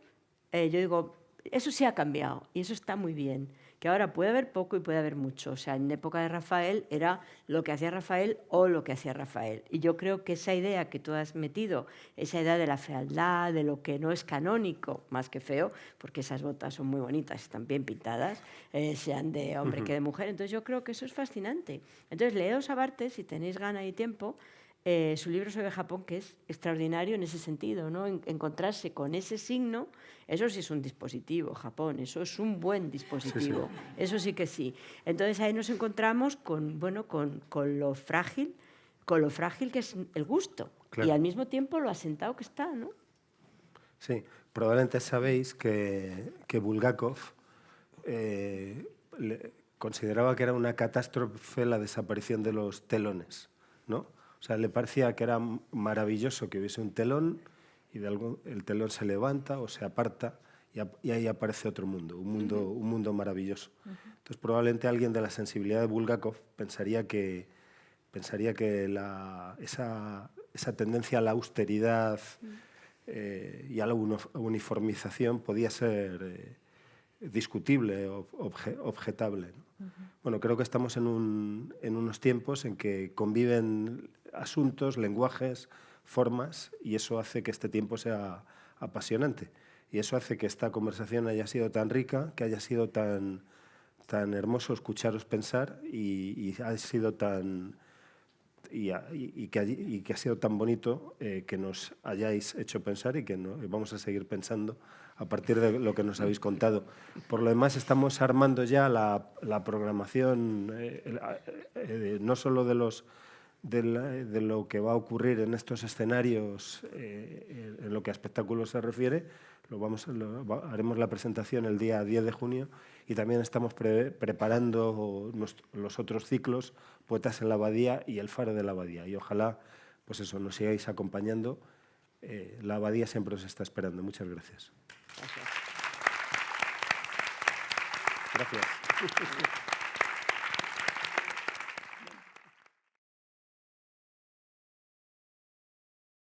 yo digo, eso sí ha cambiado y eso está muy bien. Que ahora puede haber poco y puede haber mucho. O sea, en época de Rafael era lo que hacía Rafael o lo que hacía Rafael. Y yo creo que esa idea que tú has metido, esa idea de la fealdad, de lo que no es canónico, más que feo, porque esas botas son muy bonitas, están bien pintadas, sean de hombre que de mujer. Entonces yo creo que eso es fascinante. Entonces leeos a Barthes, si tenéis gana y tiempo, su libro sobre Japón, que es extraordinario en ese sentido, ¿no? Encontrarse con ese signo, eso sí es un dispositivo, Japón, eso es un buen dispositivo, sí. Eso sí que sí. Entonces ahí nos encontramos con, bueno, con lo frágil que es el gusto, claro. Y al mismo tiempo lo asentado que está, ¿no? Sí, probablemente sabéis que Bulgakov consideraba que era una catástrofe la desaparición de los telones, ¿no? O sea, le parecía que era maravilloso que hubiese un telón y el telón se levanta o se aparta y ahí aparece otro mundo, un mundo maravilloso. Entonces, probablemente alguien de la sensibilidad de Bulgakov pensaría que esa tendencia a la austeridad y a la uniformización podía ser discutible, objetable, ¿no? Bueno, creo que estamos en unos tiempos en que conviven asuntos, lenguajes, formas, y eso hace que este tiempo sea apasionante. Y eso hace que esta conversación haya sido tan rica, que haya sido tan hermoso escucharos pensar y ha sido tan... Y que ha sido tan bonito que nos hayáis hecho pensar y que vamos a seguir pensando a partir de lo que nos habéis contado. Por lo demás, estamos armando ya la programación, no solo de lo que va a ocurrir en estos escenarios en lo que a espectáculos se refiere. Haremos la presentación el día 10 de junio y también estamos preparando los otros ciclos, Poetas en la Abadía y El Faro de la Abadía. Y ojalá pues eso, nos sigáis acompañando. La Abadía siempre os está esperando. Muchas gracias. Gracias.